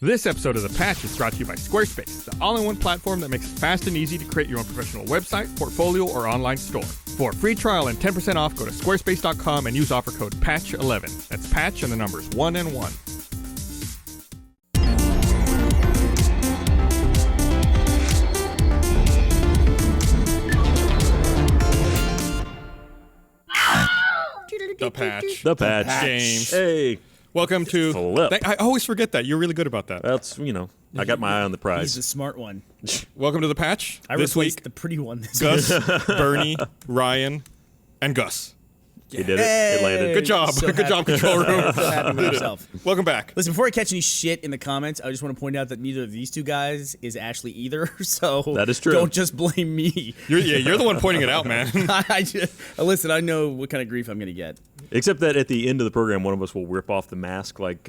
This episode of The Patch is brought to you by Squarespace, the all-in-one platform that makes it fast and easy to create your own professional website, portfolio, or online store. For a free trial and 10% off, go to squarespace.com and use offer code PATCH11. That's PATCH and the numbers 1 and 1. The Patch. James. Hey. Welcome to... Flip. I always forget that. You're really good about that. That's, I got my eye on the prize. He's the smart one. Welcome to The Patch. I this replaced week, the pretty one this Gus, Burnie, Ryan, and Gus. You did it. It landed. Good job. So Good job, Control Room. So happy with yourself. Welcome back. Listen, before I catch any shit in the comments, I just want to point out that neither of these two guys is Ashley either. So that is true. Don't just blame me. You're the one pointing it out, man. Listen, I know what kind of grief I'm going to get. Except that at the end of the program, one of us will rip off the mask like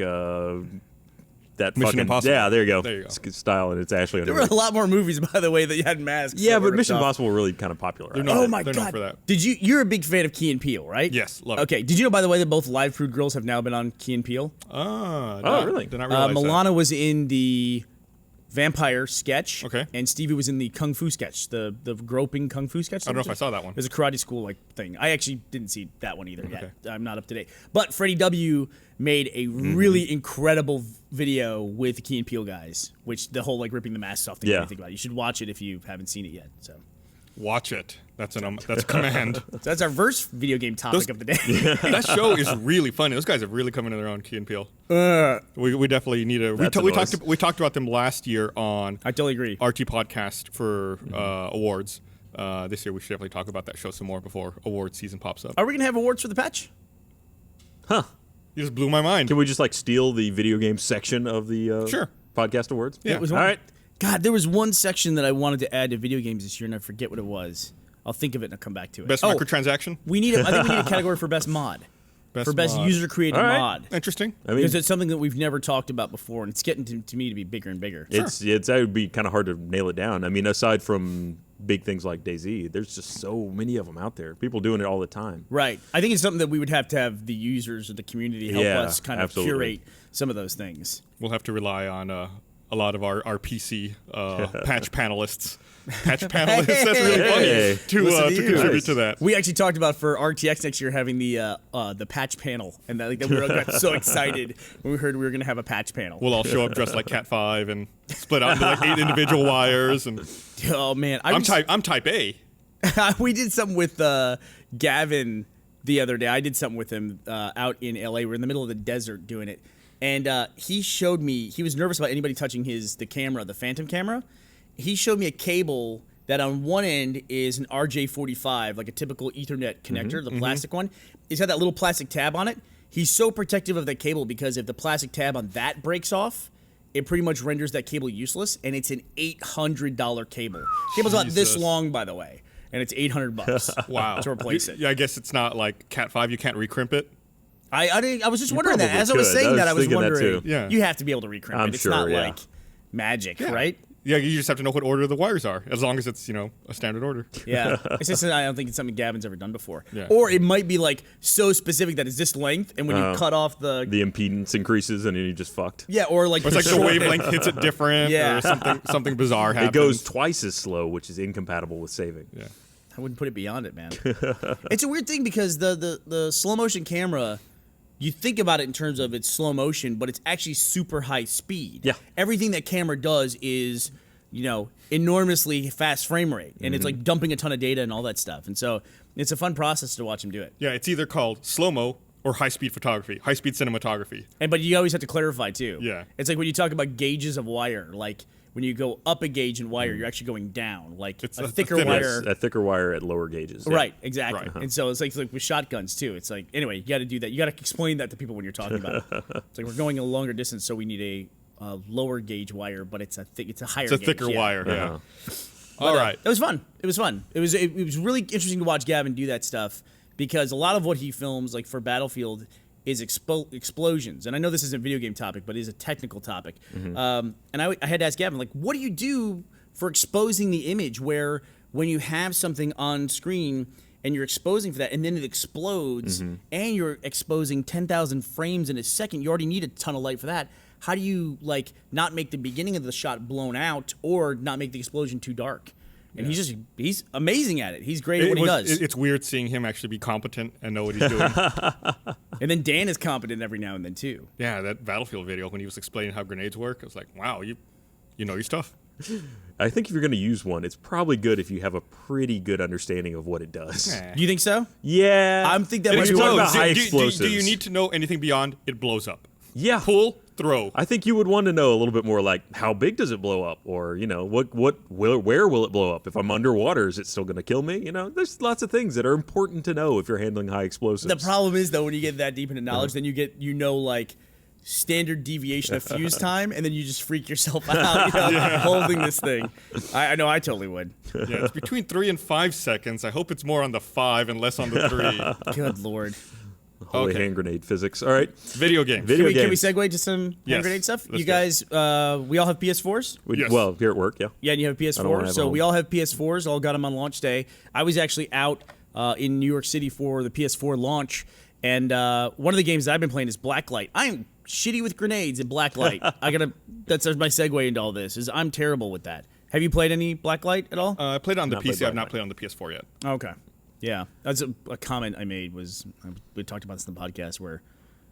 that Mission fucking... Impossible. Yeah, there you go. There you go. It's style, and it's Ashley. There were a lot more movies, by the way, that you had masks. Yeah, that but were Mission ripped off. Impossible were really kind of popular. They're Right? not- Oh my they're known god! for that. You're a big fan of Key and Peele, right? Yes, love it. Okay. Did you know, by the way, that both Live Fruit Girls have now been on Key and Peele? Really? Did not realize that. Milana was in the vampire sketch. Okay. And Stevie was in the kung fu sketch, the groping kung fu sketch. I don't know if I saw that one. It was a karate school like thing. I actually didn't see that one either yet. Okay. I'm not up to date. But Freddie W made a really incredible video with the Key and Peele guys, which the whole like ripping the masks off thing. Yeah. Yeah. Think about it. You should watch it if you haven't seen it yet. So Watch it. That's a command. so that's our first video game topic of the day. That show is really funny. Those guys have really come into their own, Key and Peele. We definitely need to... We talked about them last year on... I totally agree. RT Podcast for awards. This year we should definitely talk about that show some more before award season pops up. Are we gonna have awards for the patch? Huh. You just blew my mind. Can we just steal the video game section of the Sure. podcast awards? Yeah. It was All one- right. God, there was one section that I wanted to add to video games this year, and I forget what it was. I'll think of it and I'll come back to it. Best microtransaction? I think we need a category for best mod. For best mod. user-created All right. mod. Interesting. I mean, Because it's something that we've never talked about before, and it's getting to me to be bigger and bigger. it would be kind of hard to nail it down. I mean, aside from big things like DayZ, there's just so many of them out there. People doing it all the time. Right. I think it's something that we would have to have the users or the community help us kind of curate some of those things. We'll have to rely on a lot of our PC patch panelists. Patch panelists? That's really Hey. funny to Listen to you. contribute Nice. to that. We actually talked about for RTX next year having the patch panel, and that we got so excited when we heard we were going to have a patch panel. We'll all show up dressed like Cat 5 and split out into 8 individual wires. And Oh man, I'm type A. We did something with Gavin the other day. I did something with him out in LA. We're in the middle of the desert doing it, and he showed me. He was nervous about anybody touching the camera, the Phantom camera. He showed me a cable that on one end is an RJ45, like a typical Ethernet connector, the plastic one. It's got that little plastic tab on it. He's so protective of that cable because if the plastic tab on that breaks off, it pretty much renders that cable useless, and it's an $800 cable. Cable's about this long, by the way, and it's $800 Wow. to replace it. Yeah, I guess it's not like Cat 5. You can't recrimp it. I was just wondering that. probably As I was could. saying I was that, I was thinking that wondering. too. Yeah. You have to be able to recrimp I'm it. It's sure, not yeah. like magic, right? Yeah, you just have to know what order the wires are, as long as it's, a standard order. Yeah. It's just I don't think it's something Gavin's ever done before. Yeah. Or it might be like so specific that it's this length, and when you cut off the impedance increases and you just fucked. yeah, or like Or it's like the wavelength hits it different, Yeah. or something bizarre happens. It goes twice as slow, which is incompatible with saving. Yeah. I wouldn't put it beyond it, man. It's a weird thing because the slow motion camera, you think about it in terms of it's slow motion, but it's actually super high speed. Yeah. Everything that camera does is, enormously fast frame rate, and it's like dumping a ton of data and all that stuff. And so it's a fun process to watch him do it. Yeah, it's either called slow-mo or high-speed photography, high-speed cinematography. But you always have to clarify too. Yeah. It's like when you talk about gauges of wire, like when you go up a gauge in wire, you're actually going down. Like It's a a thicker thinner- wire. A thicker wire at lower gauges. Yeah. Right, exactly. Right. And so it's like with shotguns too. It's like, anyway, you got to do that. You got to explain that to people when you're talking about it. It's like we're going a longer distance, so we need a lower gauge wire, but it's a higher. It's a gauge, thicker yeah. wire, yeah. Uh-huh. All right. It was fun. It was fun. It was really interesting to watch Gavin do that stuff because a lot of what he films, like for Battlefield, is explosions. And I know this isn't a video game topic, but it is a technical topic. And I had to ask Gavin, like, what do you do for exposing the image where when you have something on screen and you're exposing for that, and then it explodes, and you're exposing 10,000 frames in a second, you already need a ton of light for that. how do you like not make the beginning of the shot blown out or not make the explosion too dark? And he's amazing at it. He's great at what he does. It's weird seeing him actually be competent and know what he's doing. And then Dan is competent every now and then too. Yeah, that Battlefield video when he was explaining how grenades work, I was like, wow, you know your stuff. I think if you're going to use one, it's probably good if you have a pretty good understanding of what it does. You think so? Yeah. I think that It might be explodes. one of About high do explosives. you need to know anything beyond it blows up? Yeah. Pull, throw. I think you would want to know a little bit more, like how big does it blow up, or where will it blow up? If I'm underwater, is it still going to kill me? There's lots of things that are important to know if you're handling high explosives. The problem is though when you get that deep into knowledge, then you get like standard deviation of fuse time, and then you just freak yourself out holding this thing. I know I totally would. Yeah, it's between 3 and 5 seconds. I hope it's more on the 5 and less on the 3. Good Lord. Holy hand grenade physics. All right. Video games. Video Can we games. segue to some hand grenade stuff? You guys, we all have PS4s? Yes. Well, here at work, yeah. Yeah, and you have I don't wanna PS4s. have So them. we all have PS4s, all got them on launch day. I was actually out in New York City for the PS4 launch, and one of the games that I've been playing is Blacklight. I am shitty with grenades in Blacklight. That's my segue into all this, is I'm terrible with that. Have you played any Blacklight at all? I played it on the Not played PC. I've Blacklight. not played on the PS4 yet. Okay. Yeah. That's a comment I made we talked about this in the podcast where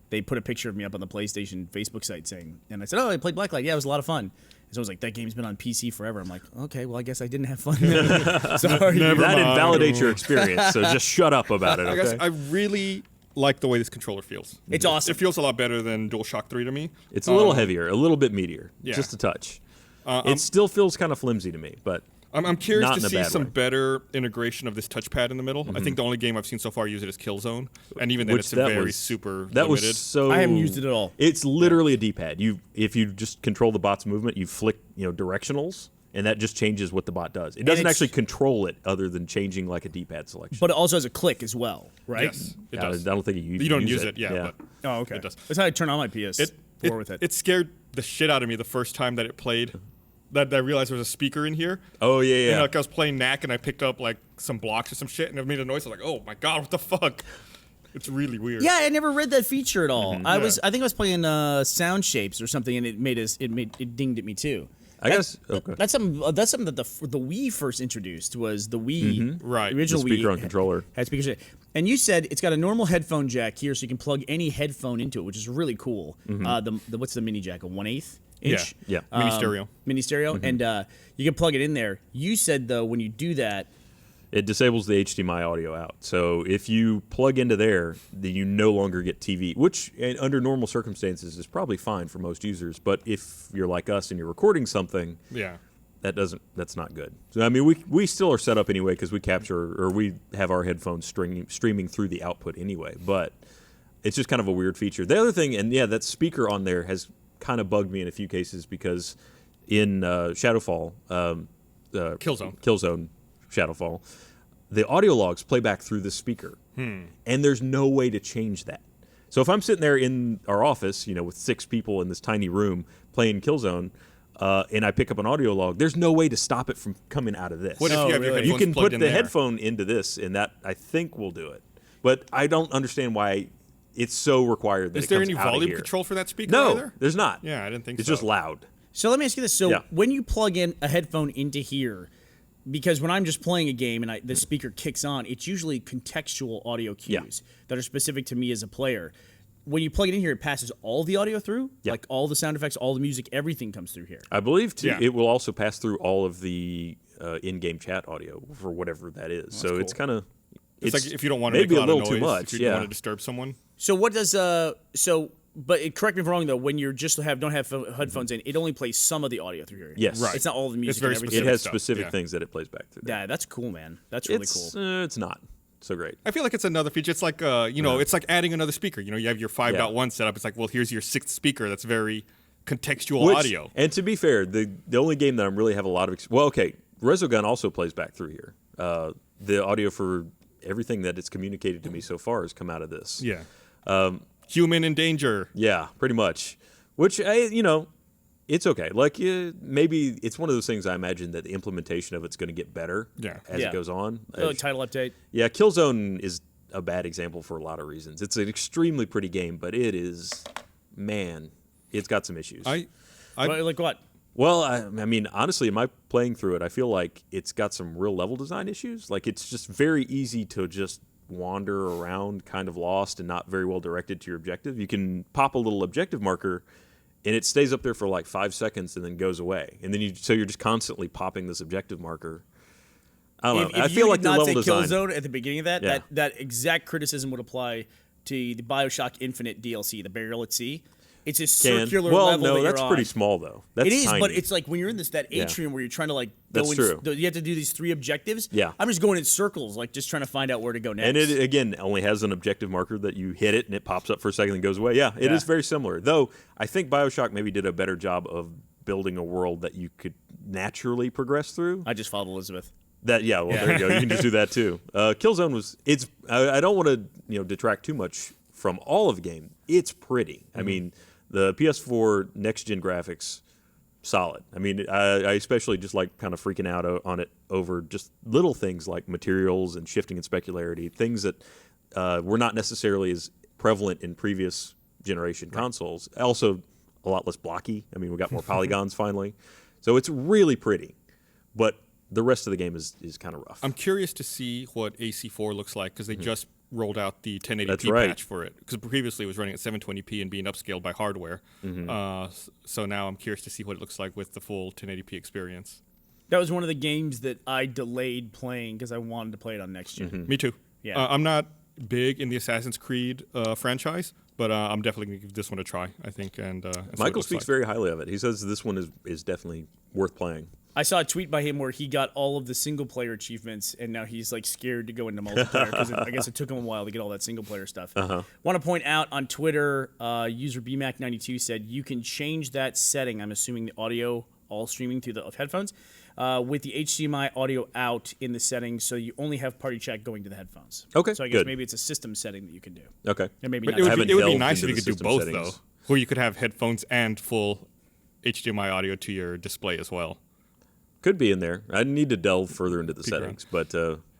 they put a picture of me up on the PlayStation Facebook site saying, and I said, I played Blacklight. Yeah, it was a lot of fun. And so I was like, that game's been on PC forever. I'm like, okay, well, I guess I didn't have fun. Sorry. That invalidates your experience, so just shut up about it, I guess okay? I really like the way this controller feels. It's awesome. It feels a lot better than DualShock 3 to me. It's a little heavier, a little bit meatier, Yeah. just a touch. It still feels kind of flimsy to me, but I'm curious Not to in a see bad some way. better integration of this touchpad in the middle. I think the only game I've seen so far use it is Killzone, and even then which it's that very was super that limited. was so. I haven't used it at all. It's literally a D-pad. If you just control the bot's movement, you flick directionals, and that just changes what the bot does. It doesn't it's- actually control it, other than changing like a D-pad selection. But it also has a click as well, right? Yes, it I does. don't think You don't use it, yeah. But Oh, okay. It does. That's how I turn on my PS4 with it. It scared the shit out of me the first time that it played. That I realized there was a speaker in here. Oh yeah. And like I was playing Knack and I picked up like some blocks or some shit and it made a noise. I was like, oh my god, what the fuck? It's really weird. Yeah, I never read that feature at all. I Yeah. think I was playing Sound Shapes or something, and it dinged at me too. I guess. Okay. That's something that the Wii first introduced was the Wii, Right. The original The speaker Wii on controller. had speakers. And you said it's got a normal headphone jack here, so you can plug any headphone into it, which is really cool. What's the mini jack? A 1/8 inch. Yeah. Mini stereo. Mini stereo, and you can plug it in there. You said though when you do that, It disables the HDMI audio out. So if you plug into there, then you no longer get TV, which under normal circumstances is probably fine for most users. But if you're like us and you're recording something, Yeah. that's not good. So I mean, we still are set up anyway because we capture or we have our headphones streaming through the output anyway. But it's just kind of a weird feature. The other thing, and yeah, that speaker on there has kind of bugged me in a few cases because in Shadowfall, Killzone Shadowfall, the audio logs play back through the speaker, and there's no way to change that. So if I'm sitting there in our office, with 6 people in this tiny room playing Killzone, and I pick up an audio log, there's no way to stop it from coming out of this. What if you have your really? headphones You can plugged put in the there? headphone into this, and that I think will do it. But I don't understand why it's so required that Is it there comes any out of volume here. control for that speaker No, either? there's not. Yeah, I didn't think it's so. just loud. So let me ask you this: so Yeah. when you plug in a headphone into here, because when I'm just playing a game and the speaker kicks on, it's usually contextual audio cues that are specific to me as a player. When you plug it in here, it passes all the audio through, Yeah. like all the sound effects, all the music, everything comes through here. I believe too, Yeah. it will also pass through all of the in-game chat audio for whatever that is. So it's kind of It's like if you don't want to maybe make a a lot little of noise, too much. if you don't Yeah, want to disturb someone. So what does But correct me if I'm wrong though. When you just don't have headphones in, it only plays some of the audio through here. Yes. Right. It's not all the music. very and it everything. has stuff, specific yeah. things that it plays back through. Yeah, that's cool, man. That's really It's cool. it's not so great. I feel like it's another feature. It's like it's like adding another speaker. You have your 5.1 setup. It's like, well, here's your 6th speaker. That's very contextual audio. And to be fair, the only game that I'm really have a lot of Resogun also plays back through here. The audio for everything that it's communicated to me so far has come out of this. Yeah. Human in danger. Yeah, pretty much. Which it's okay. Like maybe it's one of those things I imagine that the implementation of it's going to get better as it goes on. Title update. Yeah, Killzone is a bad example for a lot of reasons. It's an extremely pretty game, but it is, man, it's got some issues. Like what? Well, I mean, honestly, in my playing through it, I feel like it's got some real level design issues. Like, it's just very easy to just wander around kind of lost and not very well directed to your objective. You can pop a little objective marker, and it stays up there for like 5 seconds and then goes away. And then you're just constantly popping this objective marker. I don't know. I feel like the level design. Killzone at the beginning of that exact criticism would apply to the BioShock Infinite DLC, the Burial at Sea. It's a circular level. Well, no, that's on. pretty small though. That's it is, tiny. but it's like when you're in that atrium where you're trying to like go that's in. True. You have to do these 3 objectives. Yeah, I'm just going in circles, like just trying to find out where to go next. And it again only has an objective marker that you hit it and it pops up for a second and goes away. Yeah, it is very similar. Though I think BioShock maybe did a better job of building a world that you could naturally progress through. I just followed Elizabeth. There you go. You can just do that too. Killzone was. I don't want to detract too much from all of the game. It's pretty. I mean, the PS4 next gen graphics, solid. I mean, I especially just like kind of freaking out on it over just little things like materials and shifting and specularity, things that were not necessarily as prevalent in previous generation consoles. Also, a lot less blocky. I mean, we got more polygons finally, so it's really pretty. But the rest of the game is kind of rough. I'm curious to see what AC4 looks like because they just rolled out the 1080p That's right. patch for it. Because previously it was running at 720p and being upscaled by hardware. So now I'm curious to see what it looks like with the full 1080p experience. That was one of the games that I delayed playing because I wanted to play it on next gen. Me too. Yeah. I'm not big in the Assassin's Creed franchise, but I'm definitely going to give this one a try, I think. And Michael speaks very highly of it. He says this one is definitely worth playing. I saw a tweet by him where he got all of the single-player achievements, and now he's like scared to go into multiplayer because I guess it took him a while to get all that single-player stuff. Want to point out on Twitter, user BMac92 said you can change that setting. I'm assuming the audio all streaming through the headphones with the HDMI audio out in the settings, so you only have party chat going to the headphones. Okay, so I guess maybe it's a system setting that you can do. Okay, and maybe but not. it would be nice if you could do both settings. though, where you could have headphones and full HDMI audio to your display as well. Could be in there. I need to delve further into the settings, but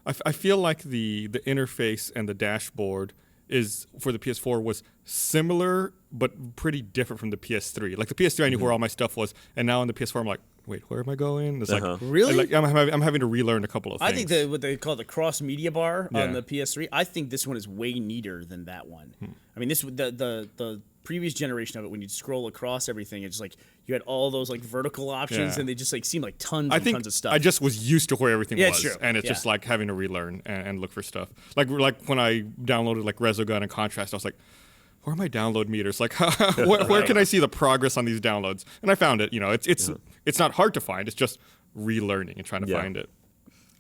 I feel like the interface and the dashboard is for the PS4 was similar but pretty different from the PS3. Like the PS3, I knew where all my stuff was, and now on the PS4, I'm like, wait, where am I going? It's like really? I'm having to relearn a couple of things. I think what they call the cross media bar on the PS3. I think this one is way neater than that one. I mean, the previous generation of it, when you'd scroll across everything, it's like you had all those like vertical options, and they just like seemed like tons tons of stuff. I just was used to where everything was, true. And it's just like having to relearn and look for stuff. Like when I downloaded like Resogun and Contrast, I was like, where are my download meters? Like, where can I see the progress on these downloads? And I found it. It's not hard to find. It's just relearning and trying to find it.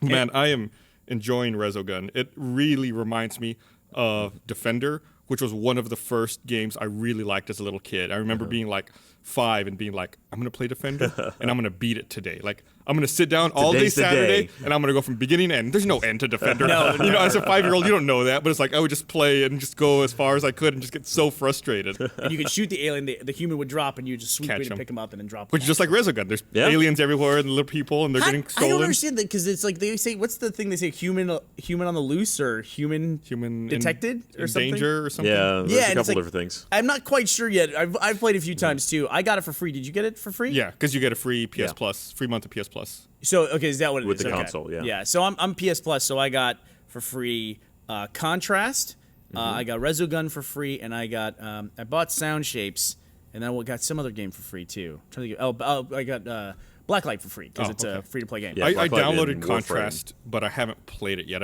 Man, I am enjoying Resogun. It really reminds me of Defender, which was one of the first games I really liked as a little kid. I remember being like 5 and being like, I'm going to play Defender and I'm going to beat it today. Like, I'm going to sit down all day Saturday and I'm going to go from beginning to end. There's no end to Defender. As a 5-year-old, you don't know that, but it's like I would just play and just go as far as I could and just get so frustrated. And you could shoot the alien, the human would drop, and you just swoop in and pick him up and then drop him. Which is just like Resogun. There's aliens everywhere and little people, and they're getting stolen. I don't understand that because it's like they say, what's the thing they say, human on the loose or human detected or something? Danger or something? Yeah, there's a couple different things. I'm not quite sure yet. I've played a few times too. I got it for free. Did you get it for free? Yeah, because you get a free PS Plus, free month of PS Plus. So is that what it with is? the console? Yeah. Yeah. So I'm PS Plus. So I got for free Contrast. I got Resogun for free, and I bought Sound Shapes, and then I got some other game for free too. I got Blacklight for free because it's a free to play game. Yeah, I downloaded Warframe. Contrast, but I haven't played it yet.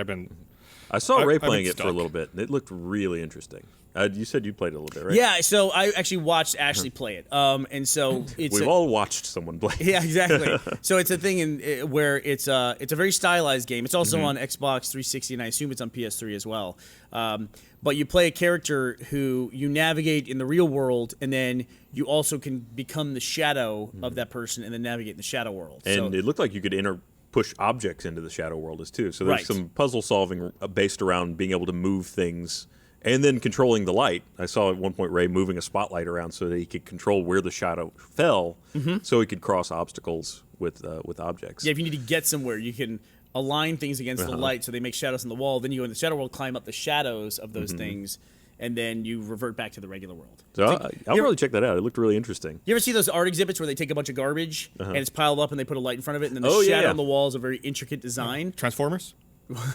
I saw Ray playing it for a little bit, and it looked really interesting. You said you played it a little bit, right? Yeah, so I actually watched Ashley play it, and so we've all watched someone play. Yeah, exactly. So it's a thing where it's a very stylized game. It's also on Xbox 360, and I assume it's on PS3 as well. But you play a character who you navigate in the real world, and then you also can become the shadow of that person, and then navigate in the shadow world. And it looked like you could push objects into the shadow world as too. So there's some puzzle solving based around being able to move things. And then controlling the light. I saw at one point Ray moving a spotlight around so that he could control where the shadow fell, so he could cross obstacles with objects. Yeah, if you need to get somewhere, you can align things against the light so they make shadows on the wall. Then you go in the shadow world, climb up the shadows of those things, and then you revert back to the regular world. So I'll probably check that out. It looked really interesting. You ever see those art exhibits where they take a bunch of garbage and it's piled up and they put a light in front of it, and then the Oh, yeah, shadow yeah. on the wall is a very intricate design? Transformers?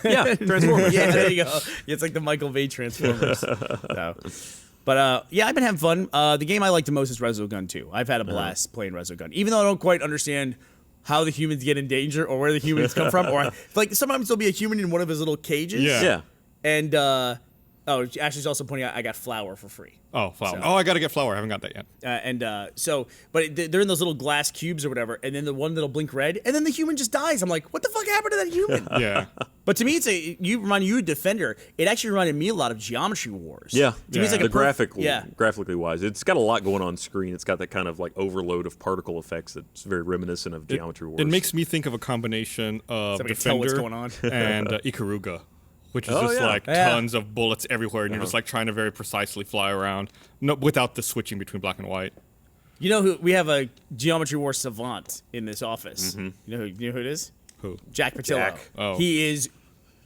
Yeah, Transformers. Yeah, there you go. It's like the Michael Bay Transformers. So. But yeah, I've been having fun. The game I like the most is Resogun 2. I've had a blast playing Resogun, even though I don't quite understand how the humans get in danger or where the humans come from. Or like sometimes there'll be a human in one of his little cages. Yeah. And Ashley's also pointing out I got flour for free. Oh, flour. So- Oh, I got to get flour. I haven't got that yet. But they're in those little glass cubes or whatever, and then the one that'll blink red, and then the human just dies. I'm like, what the fuck happened to that human? Yeah. But to me, reminded you of Defender. It actually reminded me a lot of Geometry Wars. Yeah, To me, it's like the a graphically wise, it's got a lot going on screen. It's got that kind of like overload of particle effects that's very reminiscent of Geometry Wars. It makes me think of a combination of Somebody tell what's Defender going on. and Ikaruga, which is Oh, just yeah. like Yeah. tons of bullets everywhere, and you're just like trying to very precisely fly around, without the switching between black and white. You know who we have a Geometry War savant in this office. You know who it is? Who? Jack Patillo. Jack. Oh. He is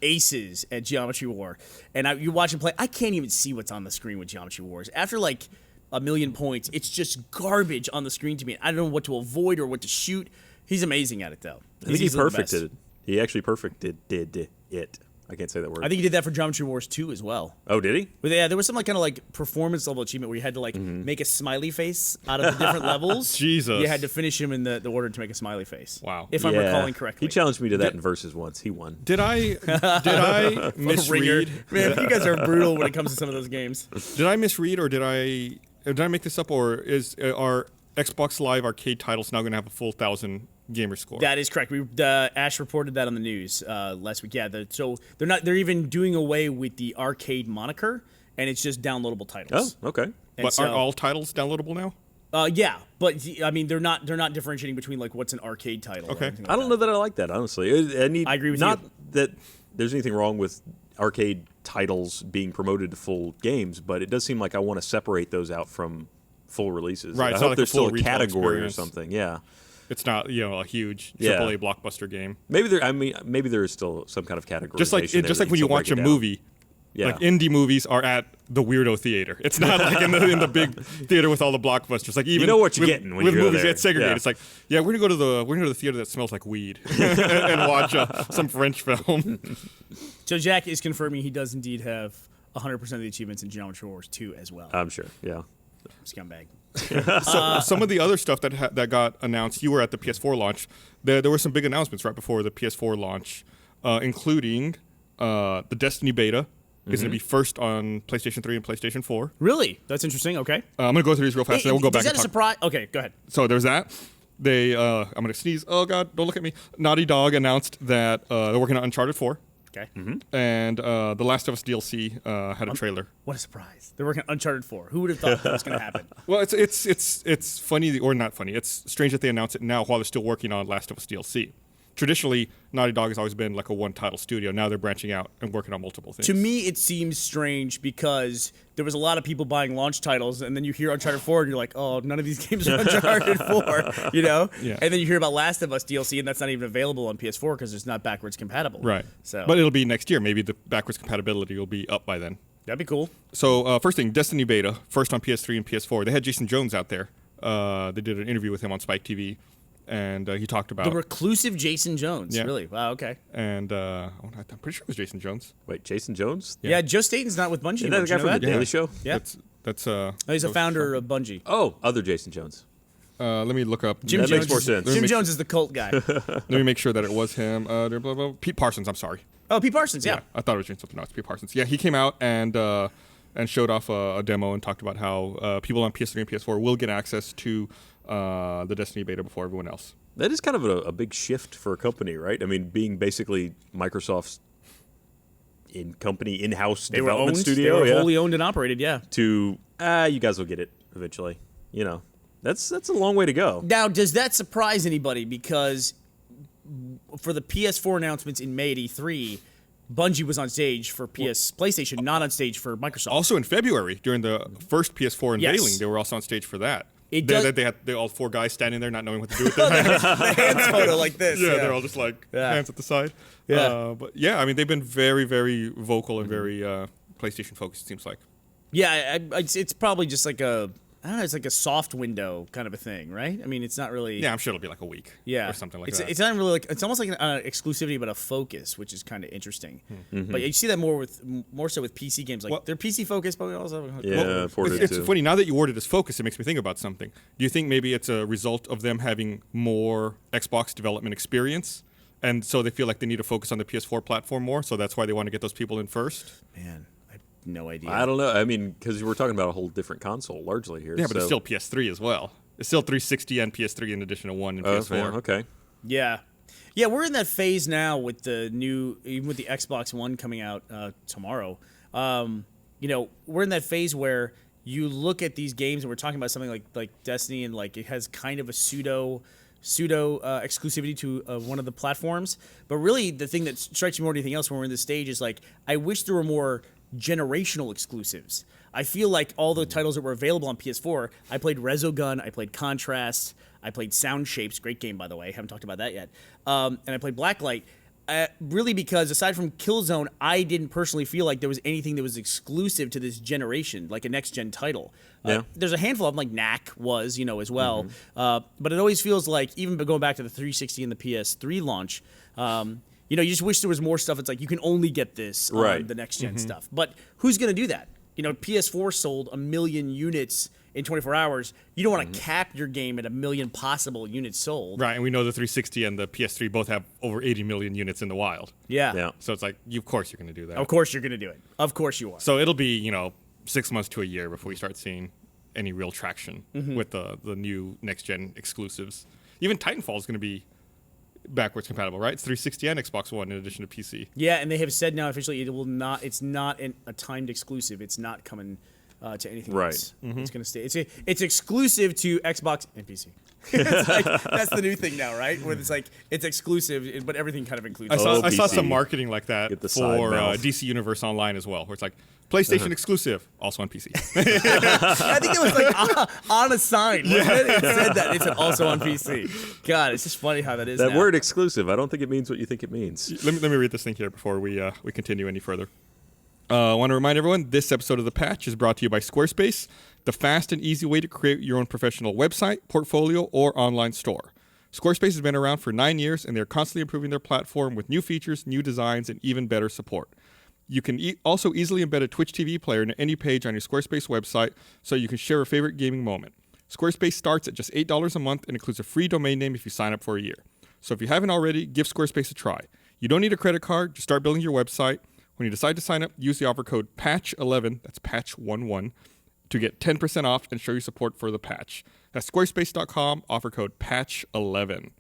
aces at Geometry War, and you watch him play. I can't even see what's on the screen with Geometry Wars. After like a million points, it's just garbage on the screen to me. I don't know what to avoid or what to shoot. He's amazing at it though. I think he easily the best. perfected it. He actually perfected it. I can't say that word. I think he did that for Geometry Wars 2 as well. Oh, did he? But yeah, there was some like kind of like performance level achievement where you had to like make a smiley face out of the different levels. Jesus. You had to finish him in the order to make a smiley face. Wow. If I'm recalling correctly. He challenged me to that in Versus once. He won. Did I Ringer. misread? Man, you guys are brutal when it comes to some of those games. Did I misread, or did I make this up, or is our Xbox Live arcade titles now going to have a full 1,000 gamer score? That is correct. Ash reported that on the news last week. Yeah, so they're even doing away with the arcade moniker, and it's just downloadable Oh, titles. okay. And But so- aren't all titles downloadable now? Yeah, but I mean they're not differentiating between like what's an arcade title. Okay. Or anything like I don't know that I like that, honestly. I agree with not you. that there's anything wrong with arcade titles being promoted to full games, but it does seem like I want to separate those out from full releases. Right, I it's hope not like a there's still full a retail category experience. or something. Yeah. It's not, a huge Yeah. AAA blockbuster game. Maybe there is still some kind of category. Just like when you watch a movie, Yeah. like indie movies are at the weirdo theater. It's not like in the big theater with all the blockbusters. Like even know what you're with, getting when with you go movies, there. it's segregated. Yeah. It's like, yeah, we're gonna go to the theater that smells like weed and watch some French film. So Jack is confirming he does indeed have 100% of the achievements in Geometry Wars 2 as well. I'm sure. Yeah. Scumbag. Some of the other stuff that got announced, you were at the PS4 launch. There were some big announcements right before the PS4 launch, including the Destiny beta is going to be first on PlayStation 3 and PlayStation 4. Really? That's interesting. Okay. I'm going to go through these real fast, and then we'll go back Is that and a talk. surprise? Okay, go ahead. So there's that. I'm going to sneeze. Oh, God, don't look at me. Naughty Dog announced that they're working on Uncharted 4. Okay. And The Last of Us DLC had a trailer. What a surprise. They're working on Uncharted 4. Who would have thought that was going to happen? Well, it's funny, or not funny. It's strange that they announce it now while they're still working on Last of Us DLC. Traditionally, Naughty Dog has always been like a one-title studio. Now they're branching out and working on multiple things. To me, it seems strange because there was a lot of people buying launch titles, and then you hear Uncharted 4, and you're like, oh, none of these games are Uncharted 4, you know? Yeah. And then you hear about Last of Us DLC, and that's not even available on PS4 because it's not backwards compatible. Right. So But it'll be next year. Maybe the backwards compatibility will be up by then. that'd be cool. So first thing, Destiny beta, first on PS3 and PS4. They had Jason Jones out there. They did an interview with him on Spike TV, and he talked about... The reclusive Jason Jones. Yeah. Really? Wow, okay. And I'm pretty sure it was Jason Jones. Wait, Jason Jones? Yeah, Joe Staten's not with Bungie Isn't anymore. that the guy Did you know from The that? Daily Show? Yeah. That's He's a founder of Bungie. Oh, other Jason Jones. let me look up. Jim That Jones makes more is- sense. Jim Let me Jones is the cult guy. Let me make sure that it was him. Blah, blah, blah. Pete Parsons. I'm sorry. Oh, Pete Parsons, yeah. I thought it was doing something else. Pete Parsons. Yeah, he came out and showed off a demo and talked about how people on PS3 and PS4 will get access to the Destiny beta before everyone else. That is kind of a big shift for a company, right? I mean, being basically Microsoft's in-house They were development owned. studio, They were yeah, wholly owned and operated, yeah. to you guys will get it eventually. You know, that's a long way to go. Now, does that surprise anybody? Because for the PS4 announcements in May '83, Bungie was on stage for PlayStation, not on stage for Microsoft. Also in February, during the first PS4 Yes. unveiling, they were also on stage for that. It they, does- they had all four guys standing there not knowing what to do with their hands. the hands photo like this. Yeah, they're all just like Yeah. hands at the side. Yeah. But yeah, I mean, they've been very, very vocal and very PlayStation focused, it seems like. Yeah, it's probably just like I don't know, it's like a soft window kind of a thing, right? I mean, it's not really. Yeah, I'm sure it'll be like a week. Yeah, or something like that. It's not really like, it's almost like an exclusivity, but a focus, which is kind of interesting. But you see that more so with PC games. Like they're PC focused, but we also ported it's funny now that you worded as focus. It makes me think about something. Do you think maybe it's a result of them having more Xbox development experience, and so they feel like they need to focus on the PS4 platform more? So that's why they want to get those people in first. Man, I have no idea. I don't know. I mean, because we're talking about a whole different console largely here. Yeah, but it's still PS3 as well. It's still 360 and PS3 in addition to one and PS4. Yeah, okay. Yeah. Yeah, we're in that phase now with the even with the Xbox One coming out tomorrow. We're in that phase where you look at these games and we're talking about something like Destiny, and like it has kind of a pseudo exclusivity to one of the platforms. But really, the thing that strikes me more than anything else when we're in this stage is like, I wish there were more generational exclusives. I feel like all the titles that were available on PS4, I played Resogun, I played Contrast, I played Sound Shapes, great game by the way, haven't talked about that yet, and I played Blacklight, really because aside from Killzone, I didn't personally feel like there was anything that was exclusive to this generation, like a next-gen title. There's a handful of them, like Knack was, as well, but it always feels like, even going back to the 360 and the PS3 launch, you just wish there was more stuff. It's like you can only get this on the next-gen stuff. But who's going to do that? PS4 sold 1 million units in 24 hours. You don't want to cap your game at 1 million possible units sold. Right, and we know the 360 and the PS3 both have over 80 million units in the wild. Yeah. So it's like, of course you're going to do that. Of course you're going to do it. Of course you are. So it'll be, 6 months to a year before we start seeing any real traction with the new next-gen exclusives. Even Titanfall is going to be backwards compatible, right? It's 360 and Xbox One in addition to PC. Yeah, and they have said now officially it's not a timed exclusive. It's not coming to anything else. It's going to stay. It's exclusive to Xbox and PC. That's the new thing now, right? Where it's like it's exclusive, but everything kind of includes. I saw some marketing like that for DC Universe Online as well, where it's like PlayStation exclusive, also on PC. I think it was like on a sign. Wasn't it? It said that. It said also on PC. God, it's just funny how that is. That now. word exclusive, I don't think it means what you think it means. Let me read this thing here before we continue any further. I want to remind everyone, this episode of The Patch is brought to you by Squarespace, the fast and easy way to create your own professional website, portfolio, or online store. Squarespace has been around for 9 years, and they're constantly improving their platform with new features, new designs, and even better support. You can also easily embed a Twitch TV player into any page on your Squarespace website so you can share a favorite gaming moment. Squarespace starts at just $8 a month and includes a free domain name if you sign up for a year. So if you haven't already, give Squarespace a try. You don't need a credit card, just start building your website. When you decide to sign up, use the offer code PATCH11, that's PATCH11, to get 10% off and show your support for the patch. That's squarespace.com, offer code PATCH11.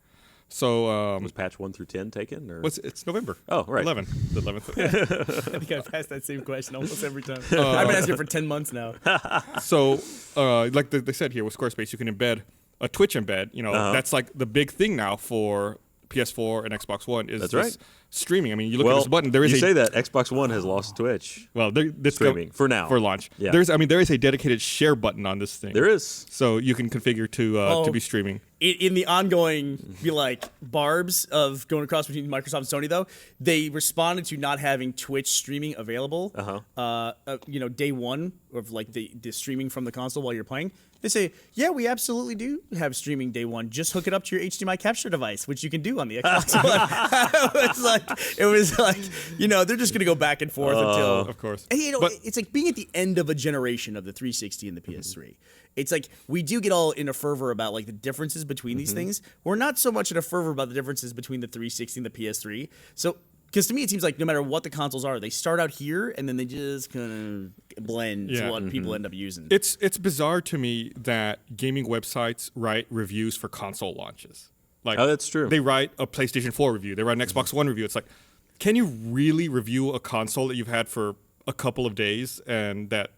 So was patch 1 through 10 taken? Or? It's November. Oh, right. 11. The 11th. I think I've asked that same question almost every time. I've been asking it for 10 months now. So, like they said here with Squarespace, you can embed a Twitch embed. That's like the big thing now for PS4 and Xbox One is this streaming. I mean, you look at this button. There is you say that Xbox One has lost Twitch. Well, this streaming for now for launch. Yeah. There is a dedicated share button on this thing. There is, so you can configure to be streaming. In the ongoing barbs of going across between Microsoft and Sony, though, they responded to not having Twitch streaming available. Day one of like the streaming from the console while you're playing. They say, yeah, we absolutely do have streaming day one. Just hook it up to your HDMI capture device, which you can do on the Xbox One. it was like, they're just going to go back and forth until. Of course. And, it's like being at the end of a generation of the 360 and the PS3. It's like we do get all in a fervor about like the differences between these things. We're not so much in a fervor about the differences between the 360 and the PS3. So. Because to me, it seems like no matter what the consoles are, they start out here and then they just kind of blend to what people end up using. It's bizarre to me that gaming websites write reviews for console launches. Like, that's true. They write a PlayStation 4 review. They write an Xbox One review. It's like, can you really review a console that you've had for a couple of days and that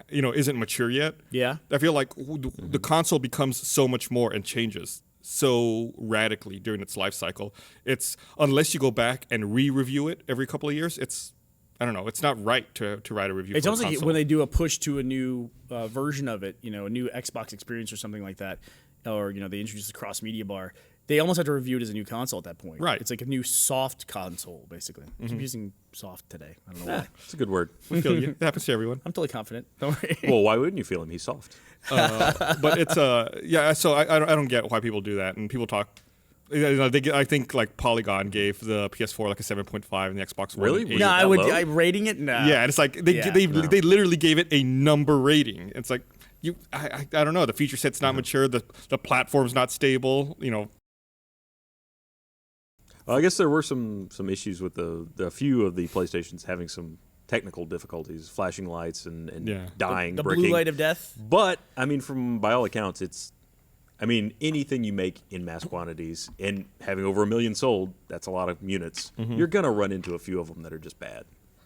isn't mature yet? Yeah. I feel like the console becomes so much more and changes so radically during its life cycle. It's unless you go back and re-review it every couple of years, it's not right to write a review. It's for almost a like console. when they do a push to a new version of it, a new Xbox experience or something like that. or they introduced the cross media bar, they almost have to review it as a new console at that point. Right. It's like a new soft console, basically. I keep using soft today. I don't know why. It's a good word. We feel you. It happens to everyone. I'm totally confident. Don't worry. Well, why wouldn't you feel him? He's soft. But it's yeah. So I don't get why people do that, and people talk. I think like Polygon gave the PS4 like a 7.5 and the Xbox One. Really? an 8. No, that low? I'm rating it. No. Yeah, and it's like they literally gave it a number rating. It's like I don't know. The feature set's not mature. The platform's not stable. Well, I guess there were some issues with the few of the PlayStations having some technical difficulties, flashing lights and dying, The bricking. blue light of death. But I mean, by all accounts, anything you make in mass quantities and having over 1 million sold, that's a lot of units. You're gonna run into a few of them that are just bad.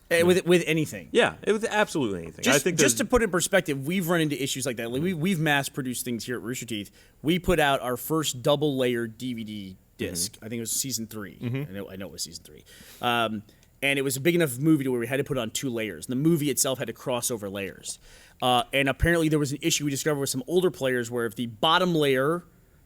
With anything. Yeah, with absolutely anything. I think just to put it in perspective, we've run into issues like that. Like we've mass produced things here at Rooster Teeth. We put out our first double layer DVD disc. I think it was season 3. I know it was season 3. And it was a big enough movie to where we had to put on 2 layers. And the movie itself had to cross over layers. And apparently there was an issue we discovered with some older players where if the bottom layer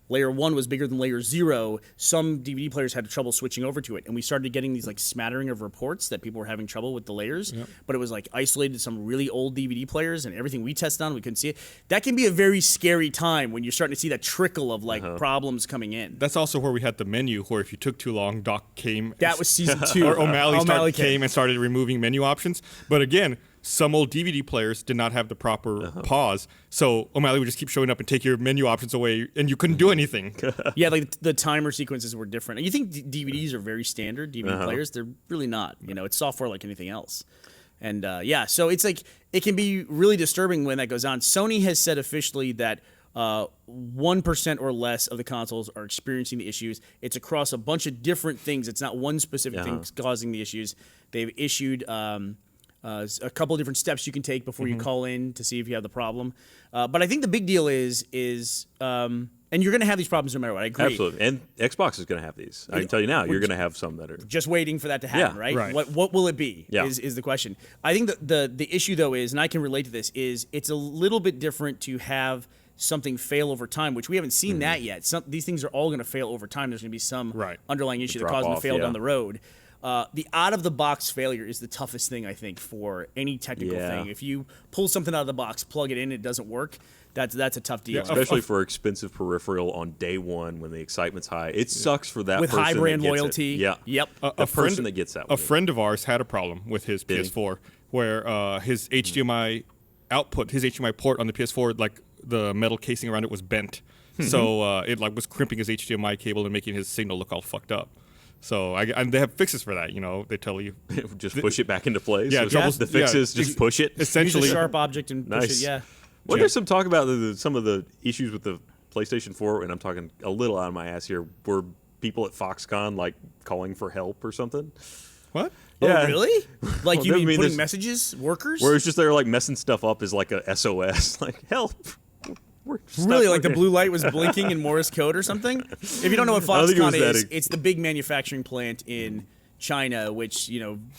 1 was bigger than layer 0, some DVD players had trouble switching over to it. And we started getting these like smattering of reports that people were having trouble with the layers. Yep. But it was like isolated to some really old DVD players, and everything we tested on, we couldn't see it. That can be a very scary time when you're starting to see that trickle of like problems coming in. That's also where we had the menu where if you took too long, Doc came. That was season 2. Or O'Malley came and started removing menu options. But again, some old DVD players did not have the proper pause, so O'Malley would just keep showing up and take your menu options away, and you couldn't do anything. Yeah, like the timer sequences were different. And you think DVDs are very standard, DVD players? They're really not. It's software like anything else. And so it's like it can be really disturbing when that goes on. Sony has said officially that 1% or less of the consoles are experiencing the issues. It's across a bunch of different things. It's not one specific thing causing the issues. They've issued a couple of different steps you can take before you call in to see if you have the problem. But I think the big deal is and you're going to have these problems no matter what. I agree. Absolutely. And Xbox is going to have these. I can tell you now, you're going to have some that are just waiting for that to happen, right? What will it be is the question. I think the issue, though, is, and I can relate to this, is it's a little bit different to have something fail over time, which we haven't seen that yet. These things are all going to fail over time. There's going to be some underlying issue that causes them to fail down the road. The out-of-the-box failure is the toughest thing, I think, for any technical thing. If you pull something out of the box, plug it in, it doesn't work, that's a tough deal. Especially for expensive peripheral on day one when the excitement's high. It sucks for that with person high brand that gets loyalty. It. Yeah. Yep. The person that gets that one. A friend of ours had a problem with his PS4 where his HDMI output, his HDMI port on the PS4, like the metal casing around it was bent. So it like was crimping his HDMI cable and making his signal look all fucked up. So and they have fixes for that. They tell you just push it back into place. Yeah, the fixes just push it. Essentially, use a sharp object and push it. Yeah. Well, there's some talk about some of the issues with the PlayStation 4, and I'm talking a little out of my ass here. Were people at Foxconn like calling for help or something? What? Yeah. Oh, really? Like you mean putting messages, workers? Where it's just they're like messing stuff up as like a SOS, like help. Really, like the blue light was blinking in Morse code or something? If you don't know what Foxconn is, it's the big manufacturing plant in China, which,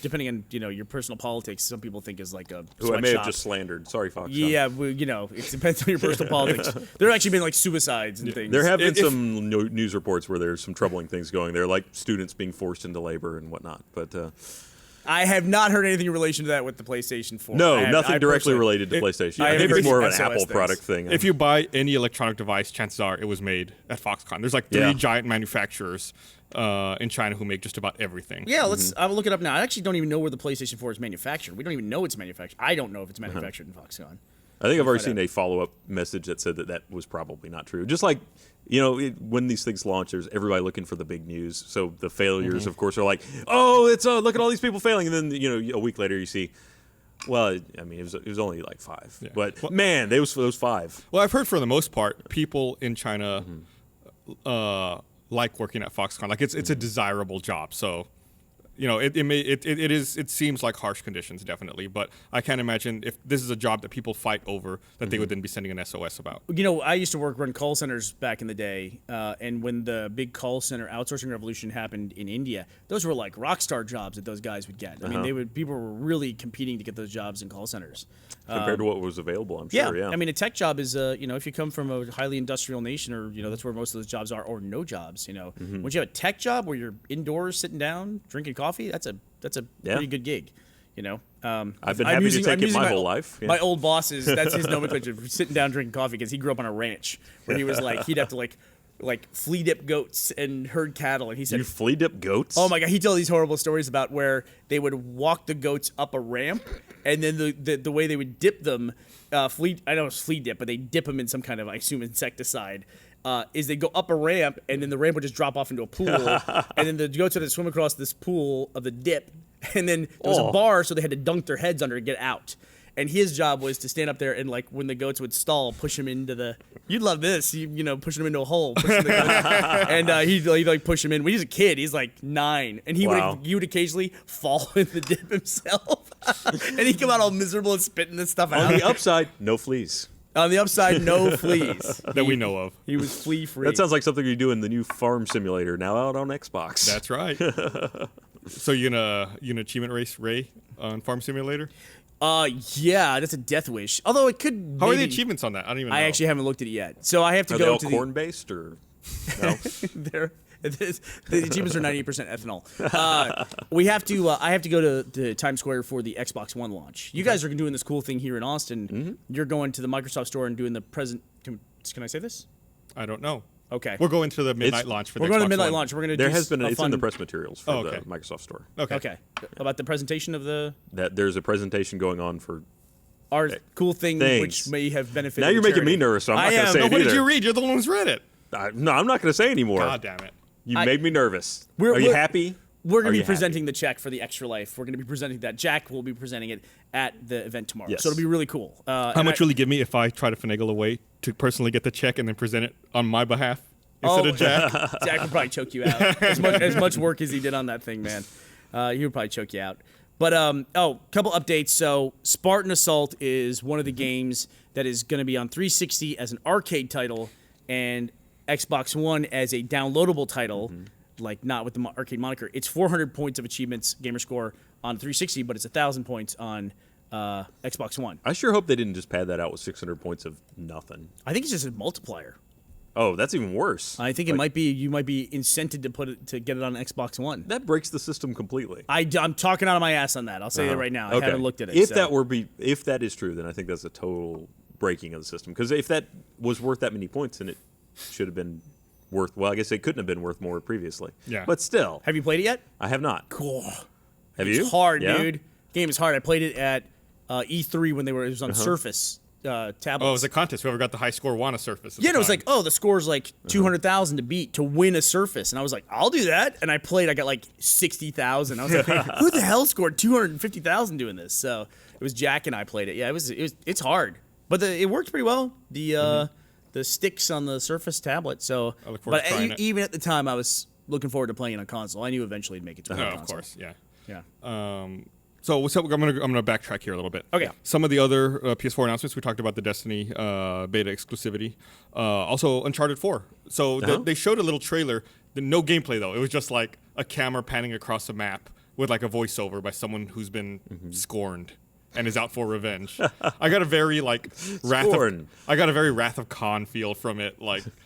depending on, your personal politics, some people think is like a who I may have just slandered. Sorry, Foxconn. Yeah, it depends on your personal politics. There have actually been like suicides and things. There have been some news reports where there's some troubling things going there, like students being forced into labor and whatnot. But I have not heard anything in relation to that with the PlayStation 4. No, nothing directly related to PlayStation. I think it's more of an Apple product thing. If you buy any electronic device, chances are it was made at Foxconn. There's like 3 giant manufacturers in China who make just about everything. Yeah, I'll look it up now. I actually don't even know where the PlayStation 4 is manufactured. We don't even know it's manufactured. I don't know if it's manufactured in Foxconn. I think I've already seen a follow-up message that said that was probably not true. Just like, when these things launch, there's everybody looking for the big news. So the failures, of course, are like, oh, look at all these people failing. And then, a week later you see, well, it was only like 5. Yeah. But, man, those 5. Well, I've heard for the most part, people in China like working at Foxconn. Like, it's a desirable job. So... it seems like harsh conditions, definitely, but I can't imagine if this is a job that people fight over that they would then be sending an SOS about. I used to run call centers back in the day, and when the big call center outsourcing revolution happened in India, those were like rock star jobs that those guys would get. I mean, people were really competing to get those jobs in call centers. compared to what was available. I'm Yeah. sure. Yeah. I mean, a tech job is, if you come from a highly industrial nation, or that's where most of those jobs are, or no jobs. Once you have a tech job where you're indoors, sitting down, drinking coffee, that's a pretty good gig. I've been happy to take it my whole life. Yeah. My old boss that's his nomenclature, sitting down drinking coffee, because he grew up on a ranch where he was he'd have to flea dip goats and herd cattle, and he said, You flea dip goats? oh my god, he told these horrible stories about where they would walk the goats up a ramp, and then the way they would dip them, I know it's flea dip, but they dip them in some kind of, I assume, insecticide. Is they go up a ramp, and then the ramp would just drop off into a pool, and then the goats would swim across this pool of the dip, and then there was a bar, so they had to dunk their heads under to get out. And his job was to stand up there and, when the goats would stall, push them into the. You'd love this, pushing them into a hole, pushing the goats, and he'd push him in. When he was a kid, he's 9, and he would occasionally fall in the dip himself, and he'd come out all miserable and spitting this stuff out. On the upside, no fleas. On the upside, no fleas that we know of. He was flea free. That sounds like something you do in the new Farm Simulator, now out on Xbox. That's right. So you gonna achievement race Ray on Farm Simulator? Yeah, that's a death wish. Although it could. How are the achievements on that? I don't even know. I actually haven't looked at it yet, so I have to Are go they all to corn based or no? The achievements are 98% ethanol. I have to go to Times Square for the Xbox One launch. You guys are doing this cool thing here in Austin. Mm-hmm. You're going to the Microsoft store and doing the present. Can I say this? I don't know. Okay. We're going to the midnight launch for the Xbox We're going to midnight One. launch. We're going to. There has been. It's in the press materials for okay. the Microsoft store. Okay. About the presentation of the. That there's a presentation going on for. Our cool thing, things. Which may have benefited. Now you're making me nervous, so I'm not going to say it What either. did you read? You're the one who's read it. No, I'm not going to say anymore. God damn it. You made me nervous. Are you happy? We're going to be presenting the check for the Extra Life. We're going to be presenting that. Jack will be presenting it at the event tomorrow. Yes. So it'll be really cool. How much will you give me if I try to finagle a way to personally get the check and then present it on my behalf instead of Jack? Jack would probably choke you out. As much work as he did on that thing, man. He would probably choke you out. But, couple updates. So Spartan Assault is one of the games that is going to be on 360 as an arcade title and Xbox One as a downloadable title, not with the arcade moniker. It's 400 points of achievements, gamer score, on 360, but it's 1,000 points on Xbox One. I sure hope they didn't just pad that out with 600 points of nothing. I think it's just a multiplier. Oh, that's even worse. I think it might be. You might be incented to get it on Xbox One. That breaks the system completely. I'm talking out of my ass on that. I'll say that right now. I haven't looked at it. If that is true, then I think that's a total breaking of the system. Because if that was worth that many points, then it should have been worth. Well, I guess it couldn't have been worth more previously. Yeah. But still, Have you played it yet? I have not. Cool. Have you? It's hard, Yeah? dude. Game is hard. I played it at E3 when it was on Surface tablets. Oh, it was a contest. Whoever got the high score won a Surface. Yeah, and it was like, the score's 200,000 to beat to win a Surface, and I was like, I'll do that. And I played. I got 60,000. I was like, who the hell scored 250,000 doing this? So it was Jack and I played it. Yeah, it's hard, but it worked pretty well. The sticks on the Surface tablet. So, I look forward to trying it. Even at the time, I was looking forward to playing it on console. I knew eventually it'd make it to a console. of course, yeah. Yeah. So what's up? I'm gonna backtrack here a little bit. Okay. Some of the other PS4 announcements, we talked about the Destiny beta exclusivity. Also, Uncharted 4. So they showed a little trailer. No gameplay though. It was just like a camera panning across a map with a voiceover by someone who's been scorned and is out for revenge. I got a very Wrath of Khan feel from it.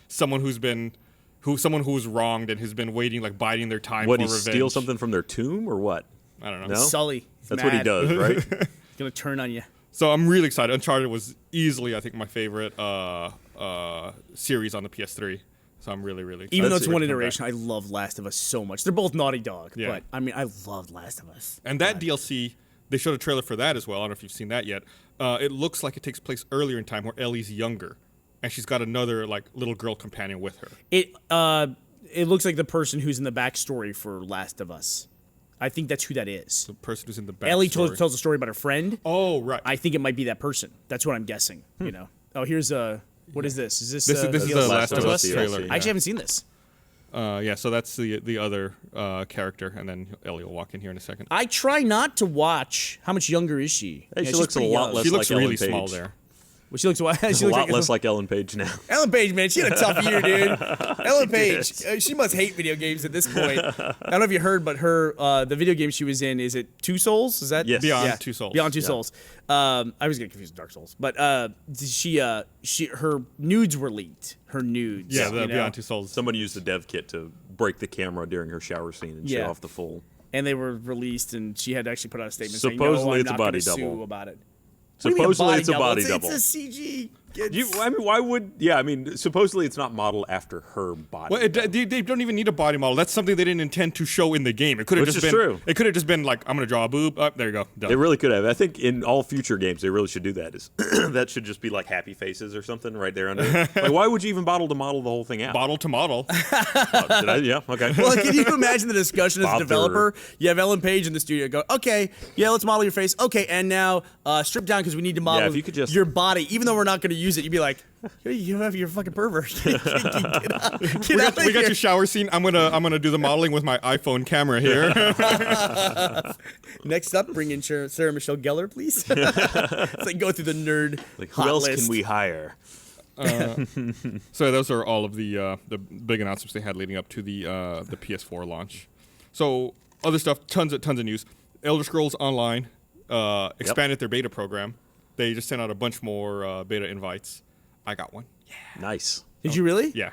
Someone who's wronged and has been waiting, biding their time for revenge. Steal something from their tomb or what? I don't know. No? Sully. That's what he does, right? He's gonna turn on you. So I'm really excited. Uncharted was easily, I think, my favorite series on the PS3. So I'm really, really excited. Even though it's one iteration, I love Last of Us so much. They're both Naughty Dog, Yeah. but I loved Last of Us. And that DLC, they showed a trailer for that as well. I don't know if you've seen that yet. It looks like it takes place earlier in time where Ellie's younger. And she's got another little girl companion with her. It looks like the person who's in the backstory for Last of Us. I think that's who that is. The person who's in the back. Ellie tells a story about her friend. Oh, right. I think it might be that person. That's what I'm guessing. Oh, here's what is this? Is this This is the Last of Us trailer. I actually haven't seen this. So that's the other character, and then Ellie will walk in here in a second. I try not to watch. How much younger is she? Hey, Yeah, she she's looks a pretty lot young. less She looks like really Ellen Page. small there. Well, she looks a lot less like Ellen Page now. Ellen Page, man, she had a tough year, dude. Ellen Page, she must hate video games at this point. I don't know if you heard, but her the video game she was in, is it Two Souls? Is that Yes. Beyond Two Souls. Beyond Two Souls. I was getting confused with Dark Souls, but her nudes were leaked. Her nudes. Yeah, the you know? Beyond Two Souls. Somebody used the dev kit to break the camera during her shower scene and show off the full. And they were released, and she had to actually put out a statement Supposedly saying, "No, I'm it's a not body gonna double. sue about it." Supposedly it's a body It's double. a CG. Why would? Yeah, I mean, supposedly it's not modeled after her body. Well, they don't even need a body model. That's something they didn't intend to show in the game. It could have Which just is been. true. It could have just been like, I'm gonna draw a boob. Oh, there you go. Done. They really could have. I think in all future games, they really should do that. Is that should just be like happy faces or something right there under. Like, why would you even model to model the whole thing out? Bottle to model. Did I? Yeah. Okay. Well, can you imagine the discussion as a Bother. developer? You have Ellen Page in the studio go, okay, yeah, let's model your face. Okay, and now strip down because we need to model if you could just- your body. Even though we're not going to use it, you'd be like, you have your fucking pervert. Get out we got of here. your shower scene. I'm gonna do the modeling with my iPhone camera here. Next up, bring in Sarah Michelle Gellar, please. It's like go through the nerd Like, hot who else list. can we hire? So those are all of the big announcements they had leading up to the PS4 launch. So other stuff, tons of news. Elder Scrolls Online expanded their beta program. They just sent out a bunch more beta invites. I got one. Nice. Did you really? Yeah.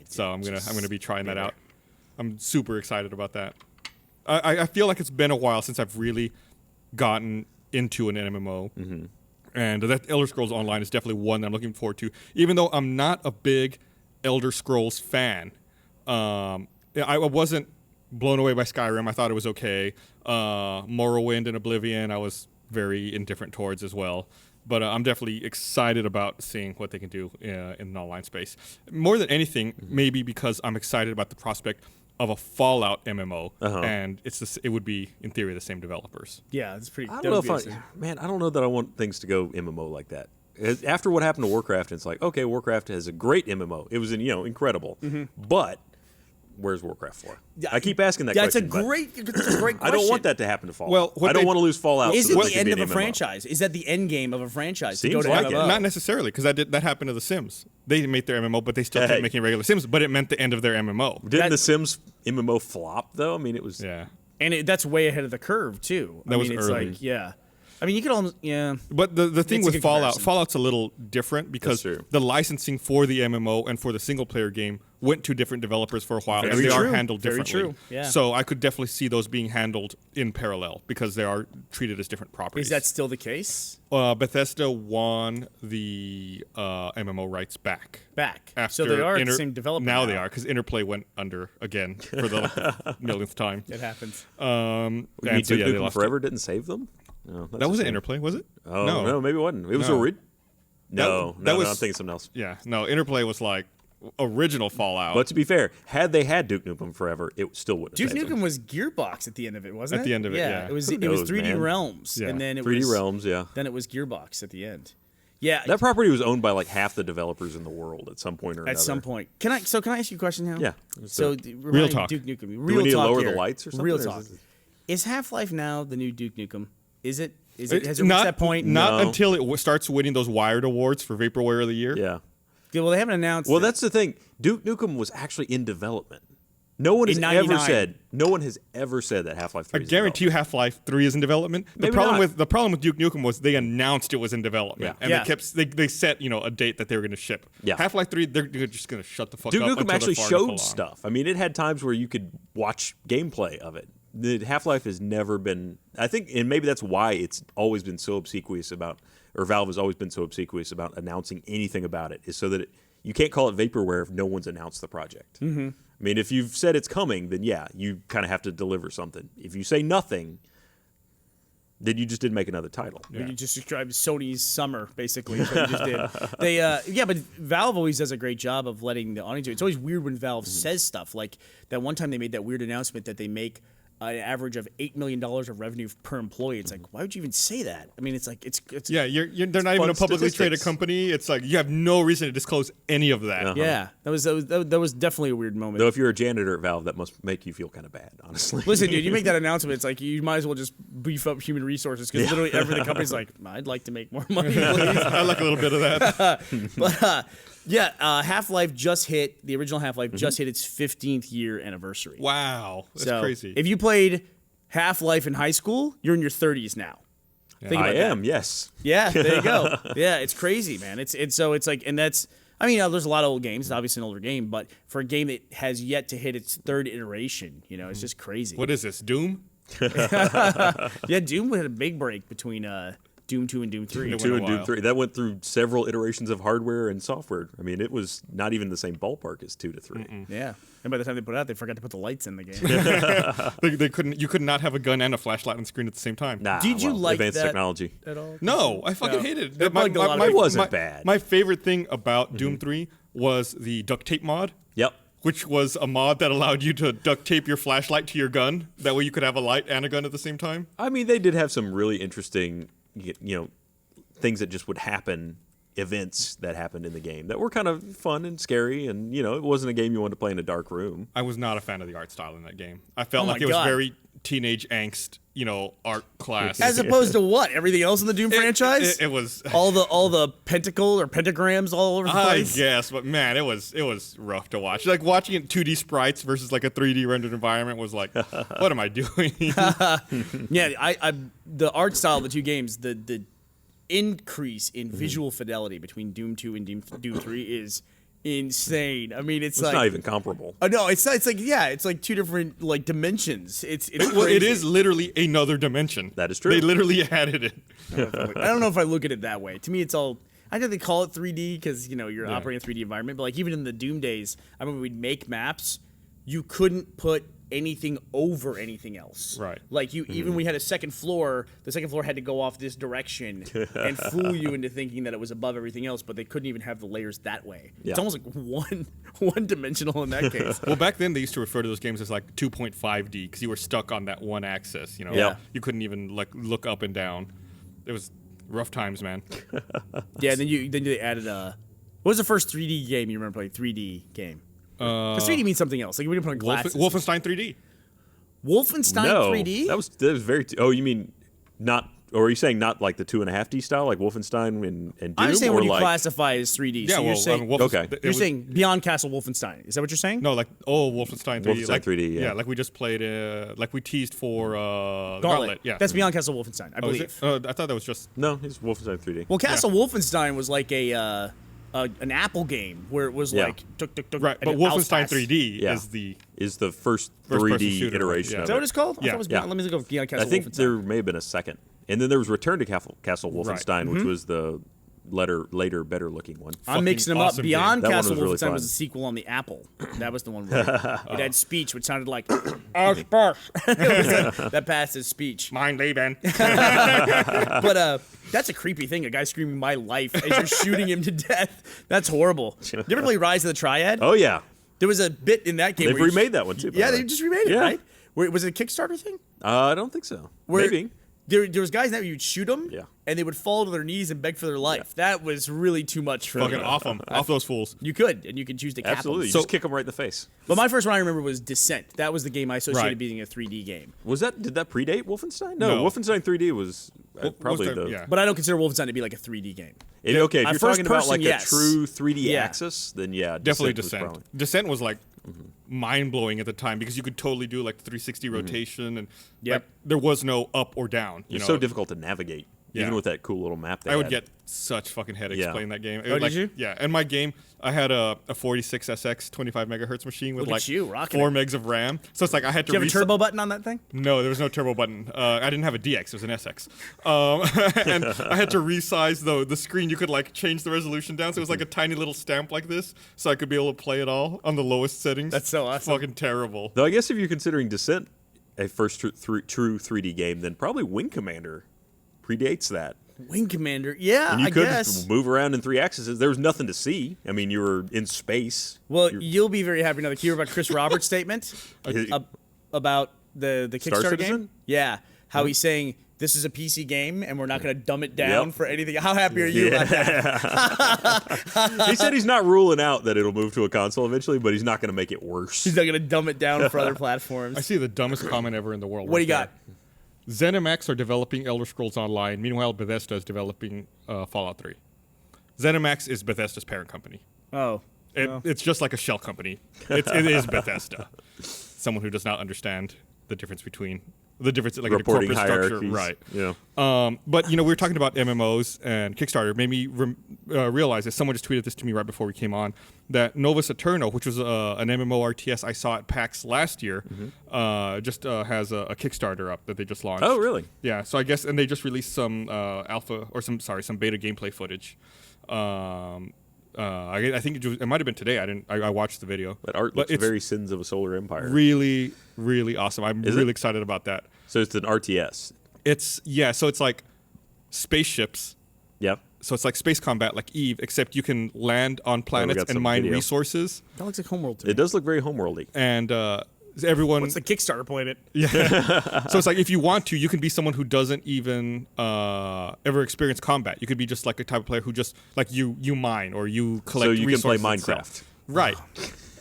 So I'm gonna be trying that out. I'm super excited about that. I feel like it's been a while since I've really gotten into an MMO. Mm-hmm. And that Elder Scrolls Online is definitely one that I'm looking forward to. Even though I'm not a big Elder Scrolls fan, I wasn't blown away by Skyrim. I thought it was okay. Morrowind and Oblivion, I was very indifferent towards as well. But I'm definitely excited about seeing what they can do in an online space. More than anything, maybe because I'm excited about the prospect of a Fallout MMO, and it would be in theory the same developers. Yeah, it's pretty. I don't know if I don't know that I want things to go MMO like that. After what happened to Warcraft, it's like, okay, Warcraft has a great MMO. It was incredible, but where's Warcraft 4? I keep asking that question. That's a great question. I don't want that to happen to Fallout. Well, I don't want to lose Fallout. Is so it that the they can end be of an a MMO. franchise? Is that the end game of a franchise? Seems to go to like MMO? it. Not necessarily, because that happened to The Sims. They made their MMO, but they still kept Hey. making regular Sims, but it meant the end of their MMO. Didn't The Sims MMO flop though? I mean, it was. Yeah. And that's way ahead of the curve too. That was it's early. like, yeah. I mean, you could almost, yeah. But the thing It's a with good Fallout, comparison. Fallout's a little different because That's true. the licensing for the MMO and for the single player game went to different developers for a while, and Very they are true. handled Very differently. true. Yeah. So I could definitely see those being handled in parallel because they are treated as different properties. Is that still the case? Bethesda won the MMO rights back. After So they are the same developer Now they are, because Interplay went under again for the millionth time. It happens. You mean And so, Duke yeah, they Nukem lost Forever didn't save them? No, That wasn't Interplay, was it? Oh no, maybe it wasn't. It was No. No, that was- I'm thinking something else. Yeah, no, Interplay was like original Fallout. But to be fair, had they had Duke Nukem Forever, it still wouldn't have Duke saved them. Nukem was Gearbox at the end of it, wasn't it? At the end of it, yeah. It was Who it was knows, 3D man? Realms, Yeah. and then it 3D was Realms, yeah. Then it was Gearbox at the end. Yeah, That property was owned by like half the developers in the world at some point or another. at some point. Can I ask you a question now? Yeah. So Real talk. Duke Nukem. Do Real we need to talk lower here. the lights or something? Real or talk. is this- Is Half-Life now the new Duke Nukem? Is it? Has it reached not that point? Not No. until it starts winning those Wired awards for Vaporware of the Year. Yeah. Yeah, well, they haven't announced. Well, it. that's the thing. Duke Nukem was actually in development. No one has In ever 99. said. No one has ever said that Half-Life 3 I guarantee you, Half-Life 3 is in development. Maybe The problem with Duke Nukem was they announced it was in development, Yeah. and Yeah. they set a date that they were going to ship. Yeah. Half-Life 3, they're just going to shut the fuck Duke up. Nukem until actually they're far enough along. showed stuff. I mean, it had times where you could watch gameplay of it. The Half-Life has never been. I think, and maybe that's why it's always been so obsequious about, or Valve has always been so obsequious about announcing anything about it, is so that you can't call it vaporware if no one's announced the project. Mm-hmm. I mean, if you've said it's coming, then yeah, you kind of have to deliver something. If you say nothing, then you just didn't make another title. You just described Sony's summer, basically. Is what you just did. They, but Valve always does a great job of letting the audience do it. It's always weird when Valve says stuff like that. One time they made that weird announcement that they make an average of $8 million of revenue per employee. It's like, why would you even say that? I mean, it's like it's Yeah, they're not even a publicly traded statistics. company. It's like you have no reason to disclose any of that. yeah. That was definitely a weird moment. Though if you're a janitor at Valve, that must make you feel kind of bad, honestly. Listen, dude, you make that announcement, it's like you might as well just beef up human resources because literally every the company's like, I'd like to make more money, please. I like a little bit of that. But Half-Life just hit, the original Half-Life just hit its 15th year anniversary. Wow, that's So crazy. if you played Half-Life in high school, you're in your 30s now. Think I about that. am, yes. Yeah, there you go. Yeah, it's crazy, man. It's like, and that's, I mean, there's a lot of old games. It's obviously an older game, but for a game that has yet to hit its third iteration, it's just crazy. What is this, Doom? Yeah, Doom had a big break between Doom 2 and Doom 3. It 2 went and a Doom while. 3. That went through several iterations of hardware and software. I mean, it was not even the same ballpark as 2 to 3. Yeah, and by the time they put it out, they forgot to put the lights in the game. They couldn't. You could not have a gun and a flashlight on the screen at the same time. Nah, Did you well, like advanced that technology? at all? No, I fucking hated it. It bugged a lot of my- people. It wasn't my- bad. My favorite thing about Doom 3 was the duct tape mod. Yep. Which was a mod that allowed you to duct tape your flashlight to your gun. That way you could have a light and a gun at the same time. I mean, they did have some really interesting, things that just would happen, events that happened in the game that were kind of fun and scary. And, it wasn't a game you wanted to play in a dark room. I was not a fan of the art style in that game. I felt Oh my like it was God. very teenage angst, art class. As opposed to what? Everything else in the Doom franchise? It was. all the pentacle or pentagrams all over the I place. guess, but man, it was rough to watch. Like watching it 2D sprites versus like a 3D rendered environment was like, what am I doing? Yeah, I the art style of the two games, the increase in visual fidelity between Doom 2 and Doom 3 is insane. I mean, it's It's like not even comparable. no, it's not, it's like two different like dimensions. It's Well, it crazy. is literally another dimension. That is true. They literally added it. I don't know if I look at it that way. To me, it's all. I know they call it 3D because you're operating in a 3D environment, but like even in the Doom days, I remember we'd make maps. You couldn't put anything over anything else. Right. Like even we had a second floor. The second floor had to go off this direction and fool you into thinking that it was above everything else, but they couldn't even have the layers that way. Yeah. It's almost like one dimensional in that case. Well, back then they used to refer to those games as like 2.5D because you were stuck on that one axis. Yeah. You couldn't even like look up and down. It was rough times, man. Yeah. Then they added what was the first 3D game you remember playing? 3D game. Because 3D means something else. Like we didn't put on glasses. Wolfenstein 3D. Wolfenstein No, 3D. that was very. Oh, you mean not? Or are you saying not like the 2.5D style, like Wolfenstein and Doom? I'm saying or when you like, classify as 3D. Yeah, so you're saying, Okay. you're saying Beyond Castle Wolfenstein. Is that what you're saying? No, like Wolfenstein 3D. Wolfenstein like, 3D, yeah. like we just played. Like we teased for Gauntlet. Yeah, That's Beyond Castle Wolfenstein, I Oh, is believe. it? I thought that was just. No, it's Wolfenstein 3D. Well, Castle Wolfenstein was like an Apple game where it was Yeah. like tuk tuk tuk. Right, and but an Wolfenstein outpass. 3D Yeah. is the first First-person 3D shooter, iteration yeah. of Is that what it. it's called? I Yeah. thought it was Yeah. Beyond, let me look up Beyond I Castle think Wolfenstein. there may have been a second, and then there was Return to Castle Wolfenstein, which was the later better looking one. I'm mixing them Fucking awesome up. Beyond That one Castle was really Wolfenstein fun. was a sequel on the Apple. That was the one where it had speech, which sounded like that passed as speech. Mein Leben. But that's a creepy thing. A guy screaming "My life" as you're shooting him to death. That's horrible. You ever play Rise of the Triad? Oh yeah, There was a bit in that game. they've where you remade that one too. by Yeah, the they way. just remade it, Yeah. right? Was it a Kickstarter thing? I don't think so. Where Maybe. There was guys in that you'd shoot them, Yeah. and they would fall to their knees and beg for their life. That was really too much for Fucking me. off them. Off those fools. You could, and you could choose to cap Absolutely, them. you So, just kick them right in the face. but my first one I remember was Descent. That was the game I associated Right. being a 3D game. Did that predate Wolfenstein? No, No. Wolfenstein 3D was probably was that- the. yeah. But I don't consider Wolfenstein to be like a 3D game. Okay, if A you're first talking about person, like yes. a true 3D Yeah. axis, then yeah, Definitely was Descent. probably- Descent was like mind blowing at the time because you could totally do like the 360 rotation and Yep. like, there was no up or down. It's so difficult to navigate, Yeah. even with that cool little map. They I would had. get such fucking headaches Yeah. playing that game. Oh, did you? Yeah, and my game, I had a 46SX 25 megahertz machine with Look at like you, rocking 4 it. megs of RAM. So it's like I had to Do you have a turbo button on that thing? No, there was no turbo button. I didn't have a DX. It was an SX. And I had to resize the screen. You could like change the resolution down, so it was like a tiny little stamp like this, so I could be able to play it all on the lowest settings. That's so awesome. Fucking terrible. Though I guess if you're considering Descent a first true 3D game, then probably Wing Commander predates that. Wing Commander. Yeah, And you I could guess. move around in 3 axes. There was nothing to see. I mean, you were in space. Well, you'll be very happy now to hear about Chris Roberts' statement He- about the Star Kickstarter Citizen? game. Yeah, how he's saying this is a PC game and we're not going to dumb it down for anything. How happy are you about that? He said he's not ruling out that it'll move to a console eventually, but he's not going to make it worse. He's not going to dumb it down for other platforms. I see the dumbest comment ever in the world. What do right you got? there. ZeniMax are developing Elder Scrolls Online. Meanwhile, Bethesda is developing Fallout 3. ZeniMax is Bethesda's parent company. Oh. It's just like a shell company. It is Bethesda. Someone who does not understand the difference between like Reporting the corporate structure, hierarchies. right? Yeah. But we were talking about MMOs and Kickstarter. Made me realize that someone just tweeted this to me right before we came on that Novus Eterno, which was an MMO RTS I saw at PAX last year, just has a Kickstarter up that they just launched. Oh, really? Yeah. So I guess, and they just released some alpha or some beta gameplay footage. I think it might have been today. I watched the video. That art looks very Sins of a Solar Empire. Really, really awesome. I'm really excited about that. So it's an RTS. So it's like spaceships. Yep. So it's like space combat, like Eve, except you can land on planets got and some mine video. resources. That looks like Homeworld to me. It does look very homeworldy. And everyone. What's the Kickstarter planet? So it's like if you want to, you can be someone who doesn't even ever experience combat. You could be just like a type of player who just like you mine or you collect. So you can play resources Minecraft. itself. Right.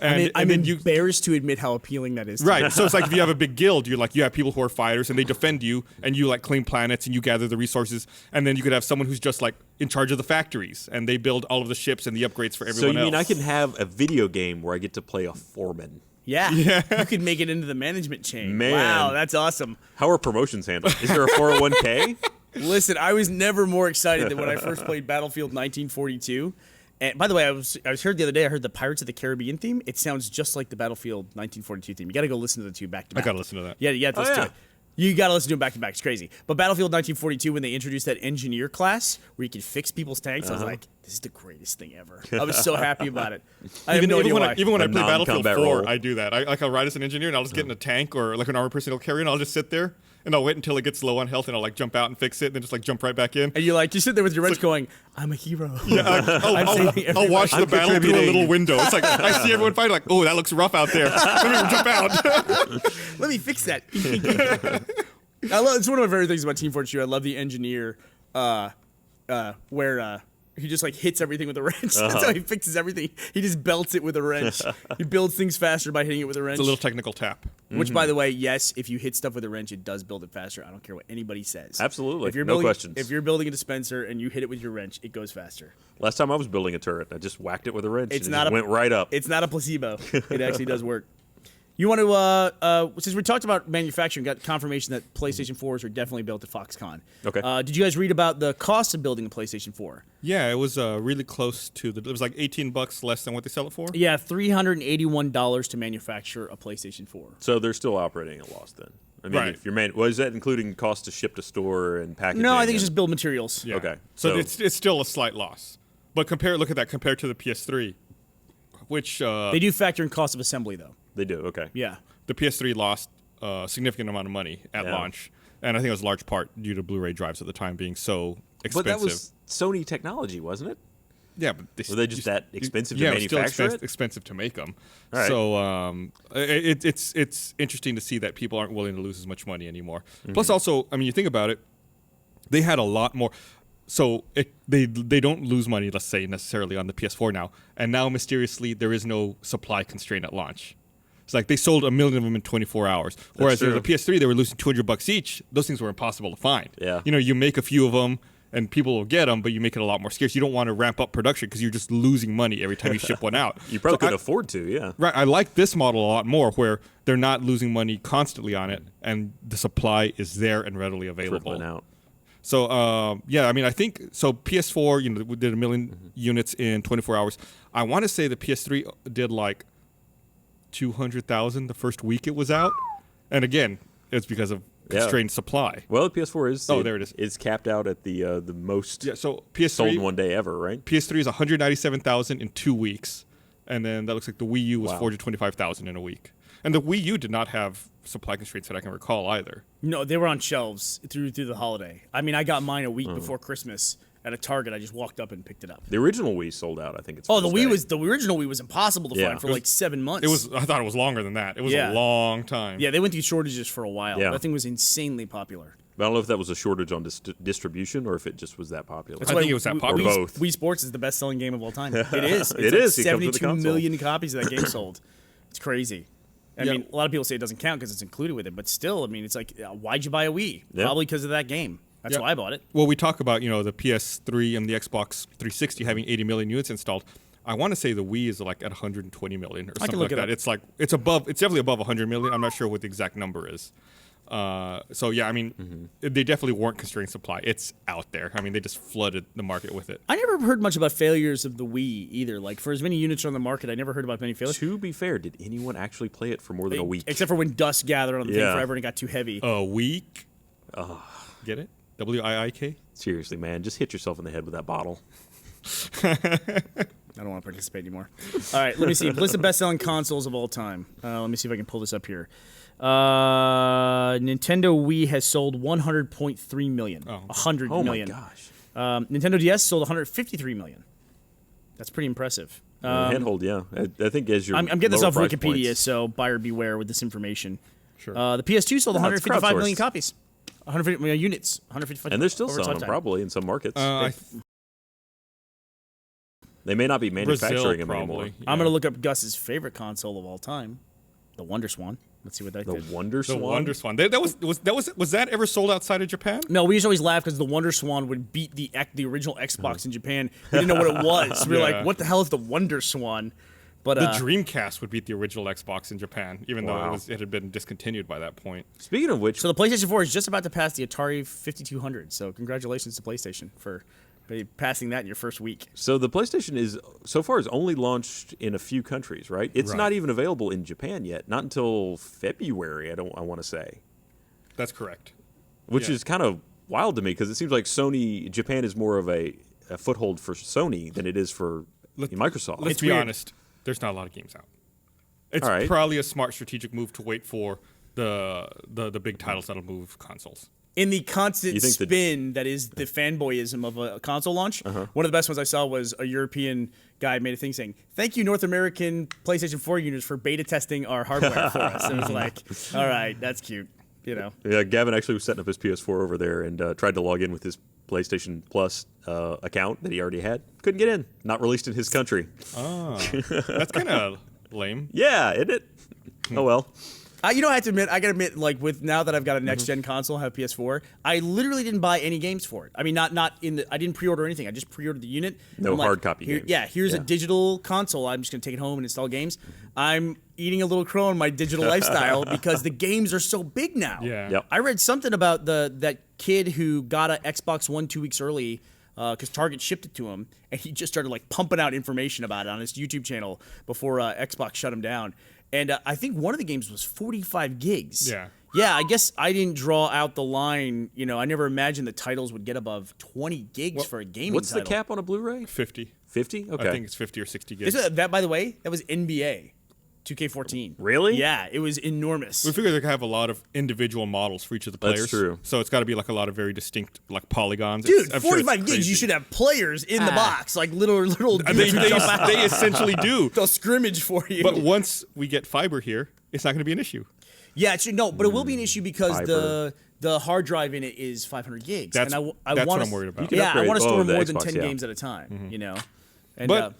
I'm then embarrassed to admit how appealing that is. Right. So it's like if you have a big guild, you have people who are fighters and they defend you, and you like claim planets and you gather the resources, and then you could have someone who's just like in charge of the factories and they build all of the ships and the upgrades for everyone else. So you mean I can have a video game where I get to play a foreman? Yeah. You could make it into the management chain. Man. Wow, that's awesome. How are promotions handled? Is there a 401k? Listen, I was never more excited than when I first played Battlefield 1942. And by the way, I was heard the other day. I heard the Pirates of the Caribbean theme. It sounds just like the Battlefield 1942 theme. You got to go listen to the two back to back. I got to listen to that. Yeah, you got to listen to it. You got to listen to them back to back. It's crazy. But Battlefield 1942, when they introduced that engineer class where you could fix people's tanks, I was like, this is the greatest thing ever. I was so happy about it. I have no idea why. Even when I play Battlefield 4, role. I do that. I'll ride as an engineer and I'll just get in a tank or like an armored personnel carrier and I'll just sit there and I'll wait until it gets low on health and I'll like jump out and fix it and then just like jump right back in. And you sit there with your wrench going, I'm a hero. Yeah, I'll watch the battle through a little window. It's like I see everyone fighting like, oh, that looks rough out there. Let me jump out. Let me fix that. It's one of my favorite things about Team Fortress 2. I love the engineer where he just like hits everything with a wrench. That's how he fixes everything. He just belts it with a wrench. He builds things faster by hitting it with a wrench. It's a little technical tap. Which, by the way, yes, if you hit stuff with a wrench, it does build it faster. I don't care what anybody says. Absolutely. If you're No building, questions. If you're building a dispenser and you hit it with your wrench, it goes faster. Last time I was building a turret, I just whacked it with a wrench It's and not it just went right up. It's not a placebo. It actually does work. You want to, since we talked about manufacturing, got confirmation that PlayStation 4s are definitely built at Foxconn. Okay. Did you guys read about the cost of building a PlayStation 4? Yeah, it was really close to it was like $18 less than what they sell it for. Yeah, $381 to manufacture a PlayStation 4. So they're still operating at a loss then. I mean, Right. if you're was that including cost to ship to store and packaging? No, I think it's just build materials. Yeah. Okay. So it's still a slight loss. But look at that compared to the PS3, which They do factor in cost of assembly, though. They do. Okay. Yeah. the PS3 lost a significant amount of money at launch, and I think it was a large part due to Blu-ray drives at the time being so expensive. But that was Sony technology, wasn't it? Yeah, but Were they just that expensive to yeah, it was manufacture still expensive to make them. All right. So it's interesting to see that people aren't willing to lose as much money anymore. Plus, also, I mean, you think about it, they had a lot more. So they don't lose money, let's say, necessarily on the PS4 now, and now mysteriously there is no supply constraint at launch. It's like they sold 1 million of them in 24 hours, whereas true. the PS3 they were losing $200 each. Those things were impossible to find. Yeah. You know, you make a few of them and people will get them, but you make it a lot more scarce. You don't want to ramp up production because you're just losing money every time you ship one out. You probably So couldn't afford to, yeah. Right, I like this model a lot more, where they're not losing money constantly on it, and the supply is there and readily available. Trickling out. So yeah, I mean, I think so. PS4, you know, we did 1 million units in 24 hours. I want to say the PS3 did like 200,000 the first week it was out, and again, it's because of constrained supply. Well, the PS4 is there it is. It's capped out at the most So PS3 sold in one day ever, right? PS3 is 197,000 in 2 weeks, and then that looks like the Wii U was 425,000 in a week. And the Wii U did not have supply constraints that I can recall either. No, they were on shelves through the holiday. I mean, I got mine a week before Christmas at a Target. I just walked up and picked it up. The original Wii sold out. I think it's. Oh, the original Wii was impossible to Yeah. find for like 7 months. I thought it was longer than that. It was Yeah. a long time. Yeah, they went through shortages for a while. Yeah. That thing was insanely popular. I don't know if that was a shortage on distribution or if it just was that popular. I think it was that popular. Or both. Wii Sports is the best-selling game of all time. It is. It is. It comes with the 72 console. million copies of that game sold. It's crazy. I Yeah. mean, a lot of people say it doesn't count because it's included with it, but still, I mean, it's like, why'd you buy a Wii? Yeah. Probably because of that game. That's Yeah. why I bought it. Well, we talk about, the PS3 and the Xbox 360 having 80 million units installed. I want to say the Wii is like at 120 million or something look like it that. up. It's definitely above 100 million. I'm not sure what the exact number is. So yeah, I mean, they definitely weren't constrained supply. It's out there. I mean, they just flooded the market with it. I never heard much about failures of the Wii either. Like, for as many units on the market, I never heard about many failures. To be fair, did anyone actually play it for more than a week? Except for when dust gathered on the thing Yeah. forever and it got too heavy. A week? Get it? WIIK? Seriously, man, just hit yourself in the head with that bottle. I don't want to participate anymore. All right, let me see. List of best-selling consoles of all time. Let me see if I can pull this up here. Nintendo Wii has sold 100.3 million. 100 Oh million. my gosh. Nintendo DS sold 153 million. That's pretty impressive. Handhold, yeah. I think as your I'm getting this lower off price Wikipedia, points- so buyer beware with this information. Sure. The PS2 sold No, it's 155 million crowdsourced. copies. 150 million units. 155. and they're still over its selling them lifetime. probably in some markets. They may not be manufacturing Brazil, them probably. anymore. I'm going to look up Gus's favorite console of all time, the Wonder Swan. Let's see what that The did. Wonder The Swan. Wonder Swan. Was that ever sold outside of Japan? No, we used to always laugh because the Wonder Swan would beat the original Xbox in Japan. We didn't know what it was. We were Yeah. like, what the hell is the Wonder Swan? But The Dreamcast would beat the original Xbox in Japan, even Wow. though it had been discontinued by that point. Speaking of which, so the PlayStation 4 is just about to pass the Atari 5200. So congratulations to PlayStation for passing that in your first week. so the PlayStation is so far has only launched in a few countries, right? It's Right. not even available in Japan yet. Not until February. I want to say, That's correct. which Yeah. is kind of wild to me because it seems like Japan is more of a foothold for Sony than it is for Microsoft. Let's It's be weird. honest. There's not a lot of games out. It's All right. probably a smart strategic move to wait for the big titles that'll move consoles. In the constant You think that- spin that is the fanboyism of a console launch, one of the best ones I saw was a European guy made a thing saying, "Thank you, North American PlayStation 4 users, for beta testing our hardware for us." And it was like, all right, that's cute. Yeah, Gavin actually was setting up his PS4 over there and tried to log in with his PlayStation Plus account that he already had. Couldn't get in. Not released in his country. That's kind of lame. Yeah, isn't it? Oh well. I have to admit, like with now that I've got a next gen console, I have PS4. I literally didn't buy any games for it. I mean, not I didn't pre-order anything. I just pre-ordered the unit. No I'm like, hard copy games. Yeah, here's a Yeah. digital console. I'm just gonna take it home and install games. I'm eating a little crow in my digital lifestyle because the games are so big now. Yeah. Yep. I read something about that kid who got an Xbox One 2 weeks early because Target shipped it to him, and he just started like pumping out information about it on his YouTube channel before Xbox shut him down. And I think one of the games was 45 gigs. Yeah. Yeah, I guess I didn't draw out the line. I never imagined the titles would get above 20 gigs for a gaming What's title. the cap on a Blu-ray? 50. 50? Okay. I think it's 50 or 60 gigs. That, by the way, that was NBA 2K14. Really? Yeah, it was enormous. We figure they could have a lot of individual models for each of the players. That's true. So it's got to be like a lot of very distinct like polygons. Dude, I'm sure it's 45 gigs, crazy. you should have players in the box, like little They, dudes they, jump out. they essentially do. They'll scrimmage for you. But once we get fiber here, it's not going to be an issue. Yeah, but it will be an issue because Fiber. the hard drive in it is 500 gigs. That's- and I that's wanna, what I'm worried about. You can Yeah, I upgrade- want to store the more than Xbox, 10 yeah. games at a time, And, But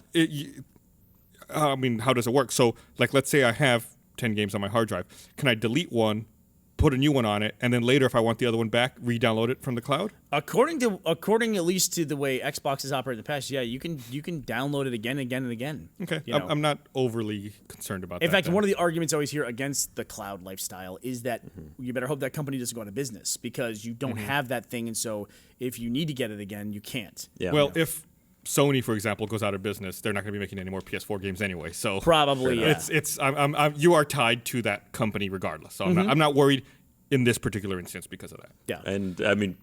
I mean, how does it work? So, like, let's say I have 10 games on my hard drive. Can I delete one, put a new one on it, and then later, if I want the other one back, re-download it from the cloud? according at least to the way Xbox has operated in the past, yeah, you can download it again and again and again. Okay, you know. I'm not overly concerned about that. In fact, then. one of the arguments I always hear against the cloud lifestyle is that you better hope that company doesn't go out of business because you don't have that thing, and so if you need to get it again, you can't. Yeah. Well, if Sony, for example, goes out of business, they're not going to be making any more PS4 games anyway. So Probably, yeah. you are tied to that company regardless. So I'm not worried in this particular instance because of that. Yeah. And I mean,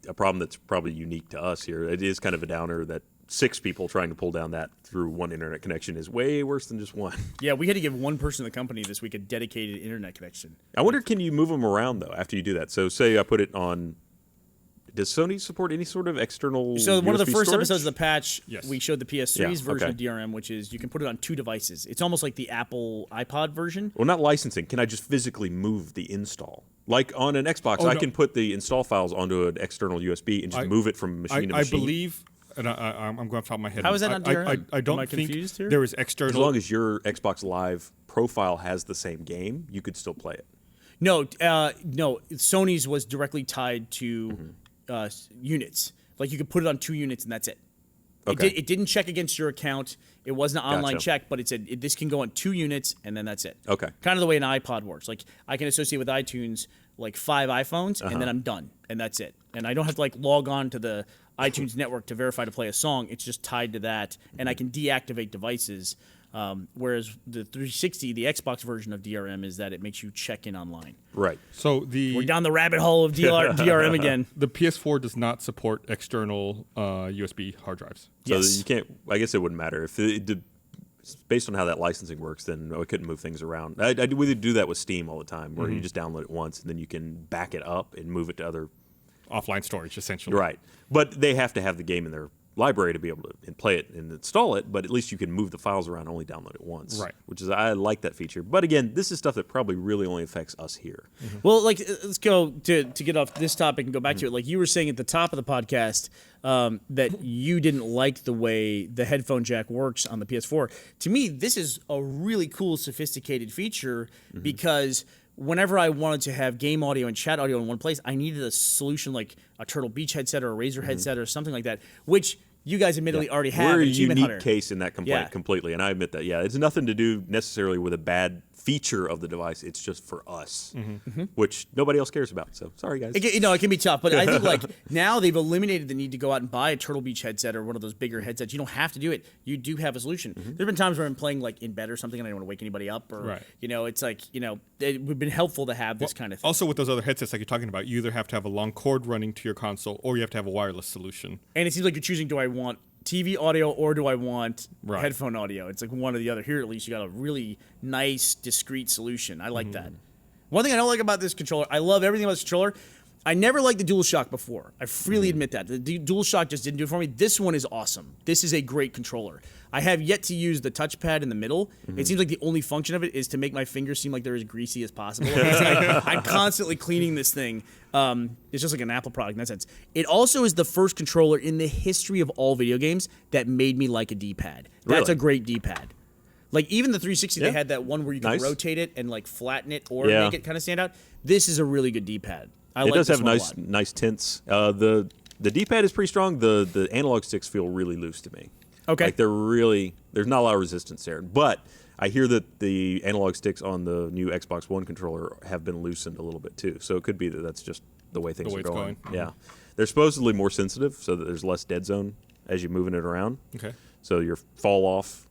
a problem that's probably unique to us here. It is kind of a downer that 6 people trying to pull down that through one internet connection is way worse than just one. Yeah, we had to give one person in the company this week a dedicated internet connection. I wonder, can you move them around though after you do that? So say I put it on. Does Sony support any sort of external So one of the USB first storage? episodes of the patch, Yes. we showed the PS3's Yeah, version okay. of DRM, which is you can put it on 2 devices. It's almost like the Apple iPod version. Well, not licensing. Can I just physically move the install? Like on an Xbox, I no. can put the install files onto an external USB and just move it from machine to I machine. believe, and I'm going off the top of my head. How is that on DRM? I don't Am I think confused here? there is As external. long as your Xbox Live profile has the same game, you could still play it. No, no. Sony's was directly tied to units. Like you could put it on 2 units and that's it. Okay. It didn't check against your account. It wasn't an online Gotcha. check, but it said this can go on 2 units and then that's it. Okay. Kind of the way an iPod works. Like I can associate with iTunes like 5 iPhones and then I'm done and that's it. And I don't have to like log on to the iTunes network to verify to play a song. It's just tied to that, and I can deactivate devices. Whereas the 360, the Xbox version of DRM, is that it makes you check in online. Right. So We're down the rabbit hole of DRM again. the PS4 does not support external USB hard drives. So Yes. you can't. I guess it wouldn't matter if based on how that licensing works. Then I couldn't move things around. We do that with Steam all the time, where you just download it once and then you can back it up and move it to other. Offline storage, essentially. Right. But they have to have the game in their library to be able to play it and install it. But at least you can move the files around, only download it once. Right. Which is I like that feature. But again, this is stuff that probably really only affects us here. Well, like, let's go to get off this topic and go back to it. Like you were saying at the top of the podcast that you didn't like the way the headphone jack works on the PS4. To me, this is a really cool, sophisticated feature because whenever I wanted to have game audio and chat audio in one place, I needed a solution like a Turtle Beach headset or a Razer headset or something like that, which you guys admittedly already have. We're a in Achievement unique Hunter. case in that complaint Yeah. completely, and I admit that. Yeah, it's nothing to do necessarily with a bad feature of the device. It's just for us, which nobody else cares about. So sorry, guys. It can be tough, but I think like now they've eliminated the need to go out and buy a Turtle Beach headset or one of those bigger headsets. You don't have to do it. You do have a solution. There've been times where I'm playing like in bed or something and I don't want to wake anybody up, or Right. it's like it would have been helpful to have this kind of thing. Also, with those other headsets like you're talking about, you either have to have a long cord running to your console or you have to have a wireless solution. And it seems like you're choosing: do I want TV audio or do I want Right. headphone audio? It's like one or the other. Here, at least, you got a really nice, discrete solution. I like that. One thing I don't like about this controller, I love everything about this controller. I never liked the DualShock before. I freely admit that. The DualShock just didn't do it for me. This one is awesome. This is a great controller. I have yet to use the touchpad in the middle. It seems like the only function of it is to make my fingers seem like they're as greasy as possible. It's like, I'm constantly cleaning this thing. It's just like an Apple product in that sense. It also is the first controller in the history of all video games that made me like a D-pad. That's Really? a great D-pad. Like even the 360, Yeah. they had that one where you could Nice. rotate it and like flatten it or Yeah. make it kind of stand out. This is a really good D-pad. I It like does this have one a nice lot. nice tints. The D-pad is pretty strong. The analog sticks feel really loose to me. Okay. Like there's not a lot of resistance there. But I hear that the analog sticks on the new Xbox One controller have been loosened a little bit too. So it could be that that's just the way things way are it's going. going. Yeah. They're supposedly more sensitive so that there's less dead zone as you're moving it around. Okay. So your fall off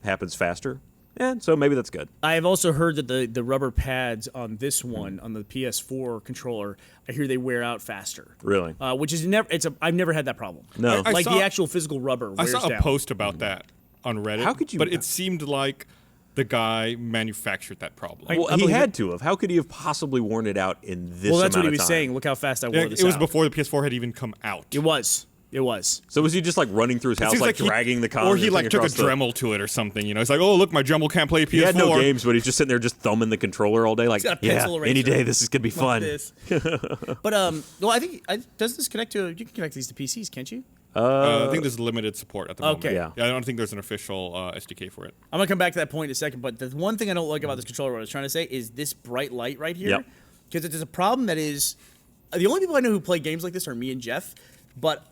happens faster. And so maybe that's good. I have also heard that the rubber pads on this one, on the PS4 controller, I hear they wear out faster. Really? Which is I've never had that problem. No. I Like saw- the actual physical rubber I wears saw a down. post about that on Reddit. How could you- But it seemed like the guy manufactured that problem. I Well, he believe had to have. How could he have possibly worn it out in this Well, that's what amount he of was time? saying. Look how fast I wore Yeah, this it was out. before the PS4 had even come out. It was. It was. So was he just like running through his house, Seems like he- dragging the console? or he like took a Dremel to it or something. It's like, oh look, my Dremel can't play PS4. He had no games, but he's just sitting there just thumbing the controller all day. Like, He's got a yeah, pencil any eraser. day this is gonna be Like fun. this. But well, I think does this connect to? You can connect these to PCs, can't you? I think there's limited support at the moment. Okay. Yeah. I don't think there's an official SDK for it. I'm gonna come back to that point in a second. But the one thing I don't like about this controller, what I was trying to say, is this bright light right here. Yep. Because it's a problem that is the only people I know who play games like this are me and Jeff.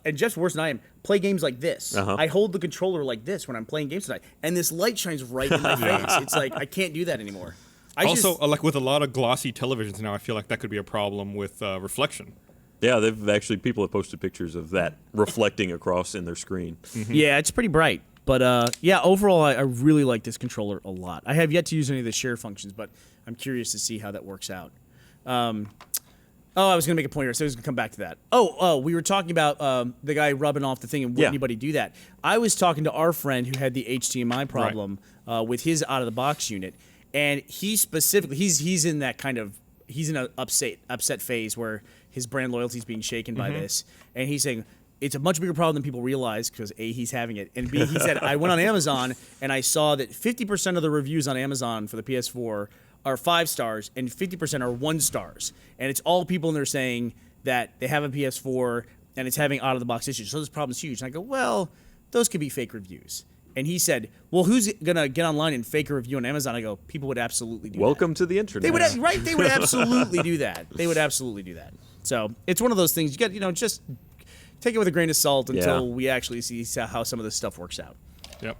And Jeff's worse than I am. Play games like this. Uh-huh. I hold the controller like this when I'm playing games tonight, and this light shines right in my face. It's like I can't do that anymore. Also, like with a lot of glossy televisions now, I feel like that could be a problem with reflection. Yeah, people have posted pictures of that reflecting across in their screen. Yeah, it's pretty bright. But yeah, overall, I really like this controller a lot. I have yet to use any of the share functions, but I'm curious to see how that works out. I was going to make a point here, so I was going to come back to that. We were talking about the guy rubbing off the thing, and would Yeah. anybody do that? I was talking to our friend who had the HDMI problem with his out-of-the-box unit, and he specifically, he's in that kind of, he's in an upset phase where his brand loyalty is being shaken by this, and he's saying it's a much bigger problem than people realize because A, he's having it, and B, he said I went on Amazon and I saw that 50% of the reviews on Amazon for the PS4 are 5 stars and 50% are 1 stars, and it's all people in there saying that they have a PS4 and it's having out of the box issues, so this problem's huge. And I go, well, those could be fake reviews. And he said, well, who's going to get online and fake a review on Amazon? I go, people would absolutely do that. Welcome to the internet. They would, right? They would absolutely do that. They would absolutely do that. So it's one of those things you got, just take it with a grain of salt until we actually see how some of this stuff works out. Yep.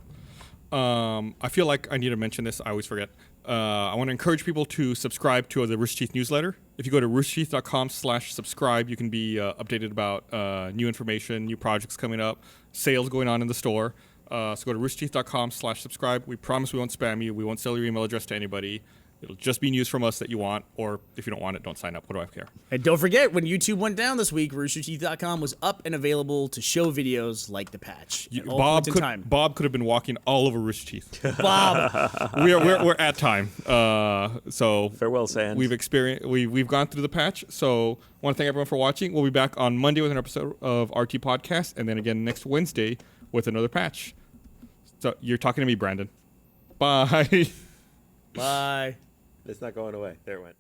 I feel like I need to mention this. I always forget. I want to encourage people to subscribe to the Rooster Teeth newsletter. If you go to roosterteeth.com/subscribe, you can be updated about new information, new projects coming up, sales going on in the store. So go to roosterteeth.com/subscribe. We promise we won't spam you. We won't sell your email address to anybody. It'll just be news from us that you want, or if you don't want it, don't sign up. What do I care? And don't forget, when YouTube went down this week, roosterteeth.com was up and available to show videos like the patch. Bob could have been walking all over Rooster Teeth. Bob. we're at time. So farewell, Sand. We've gone through the patch. So I want to thank everyone for watching. We'll be back on Monday with an episode of RT Podcast, and then again next Wednesday with another patch. So you're talking to me, Brandon. Bye. Bye. It's not going away. There it went.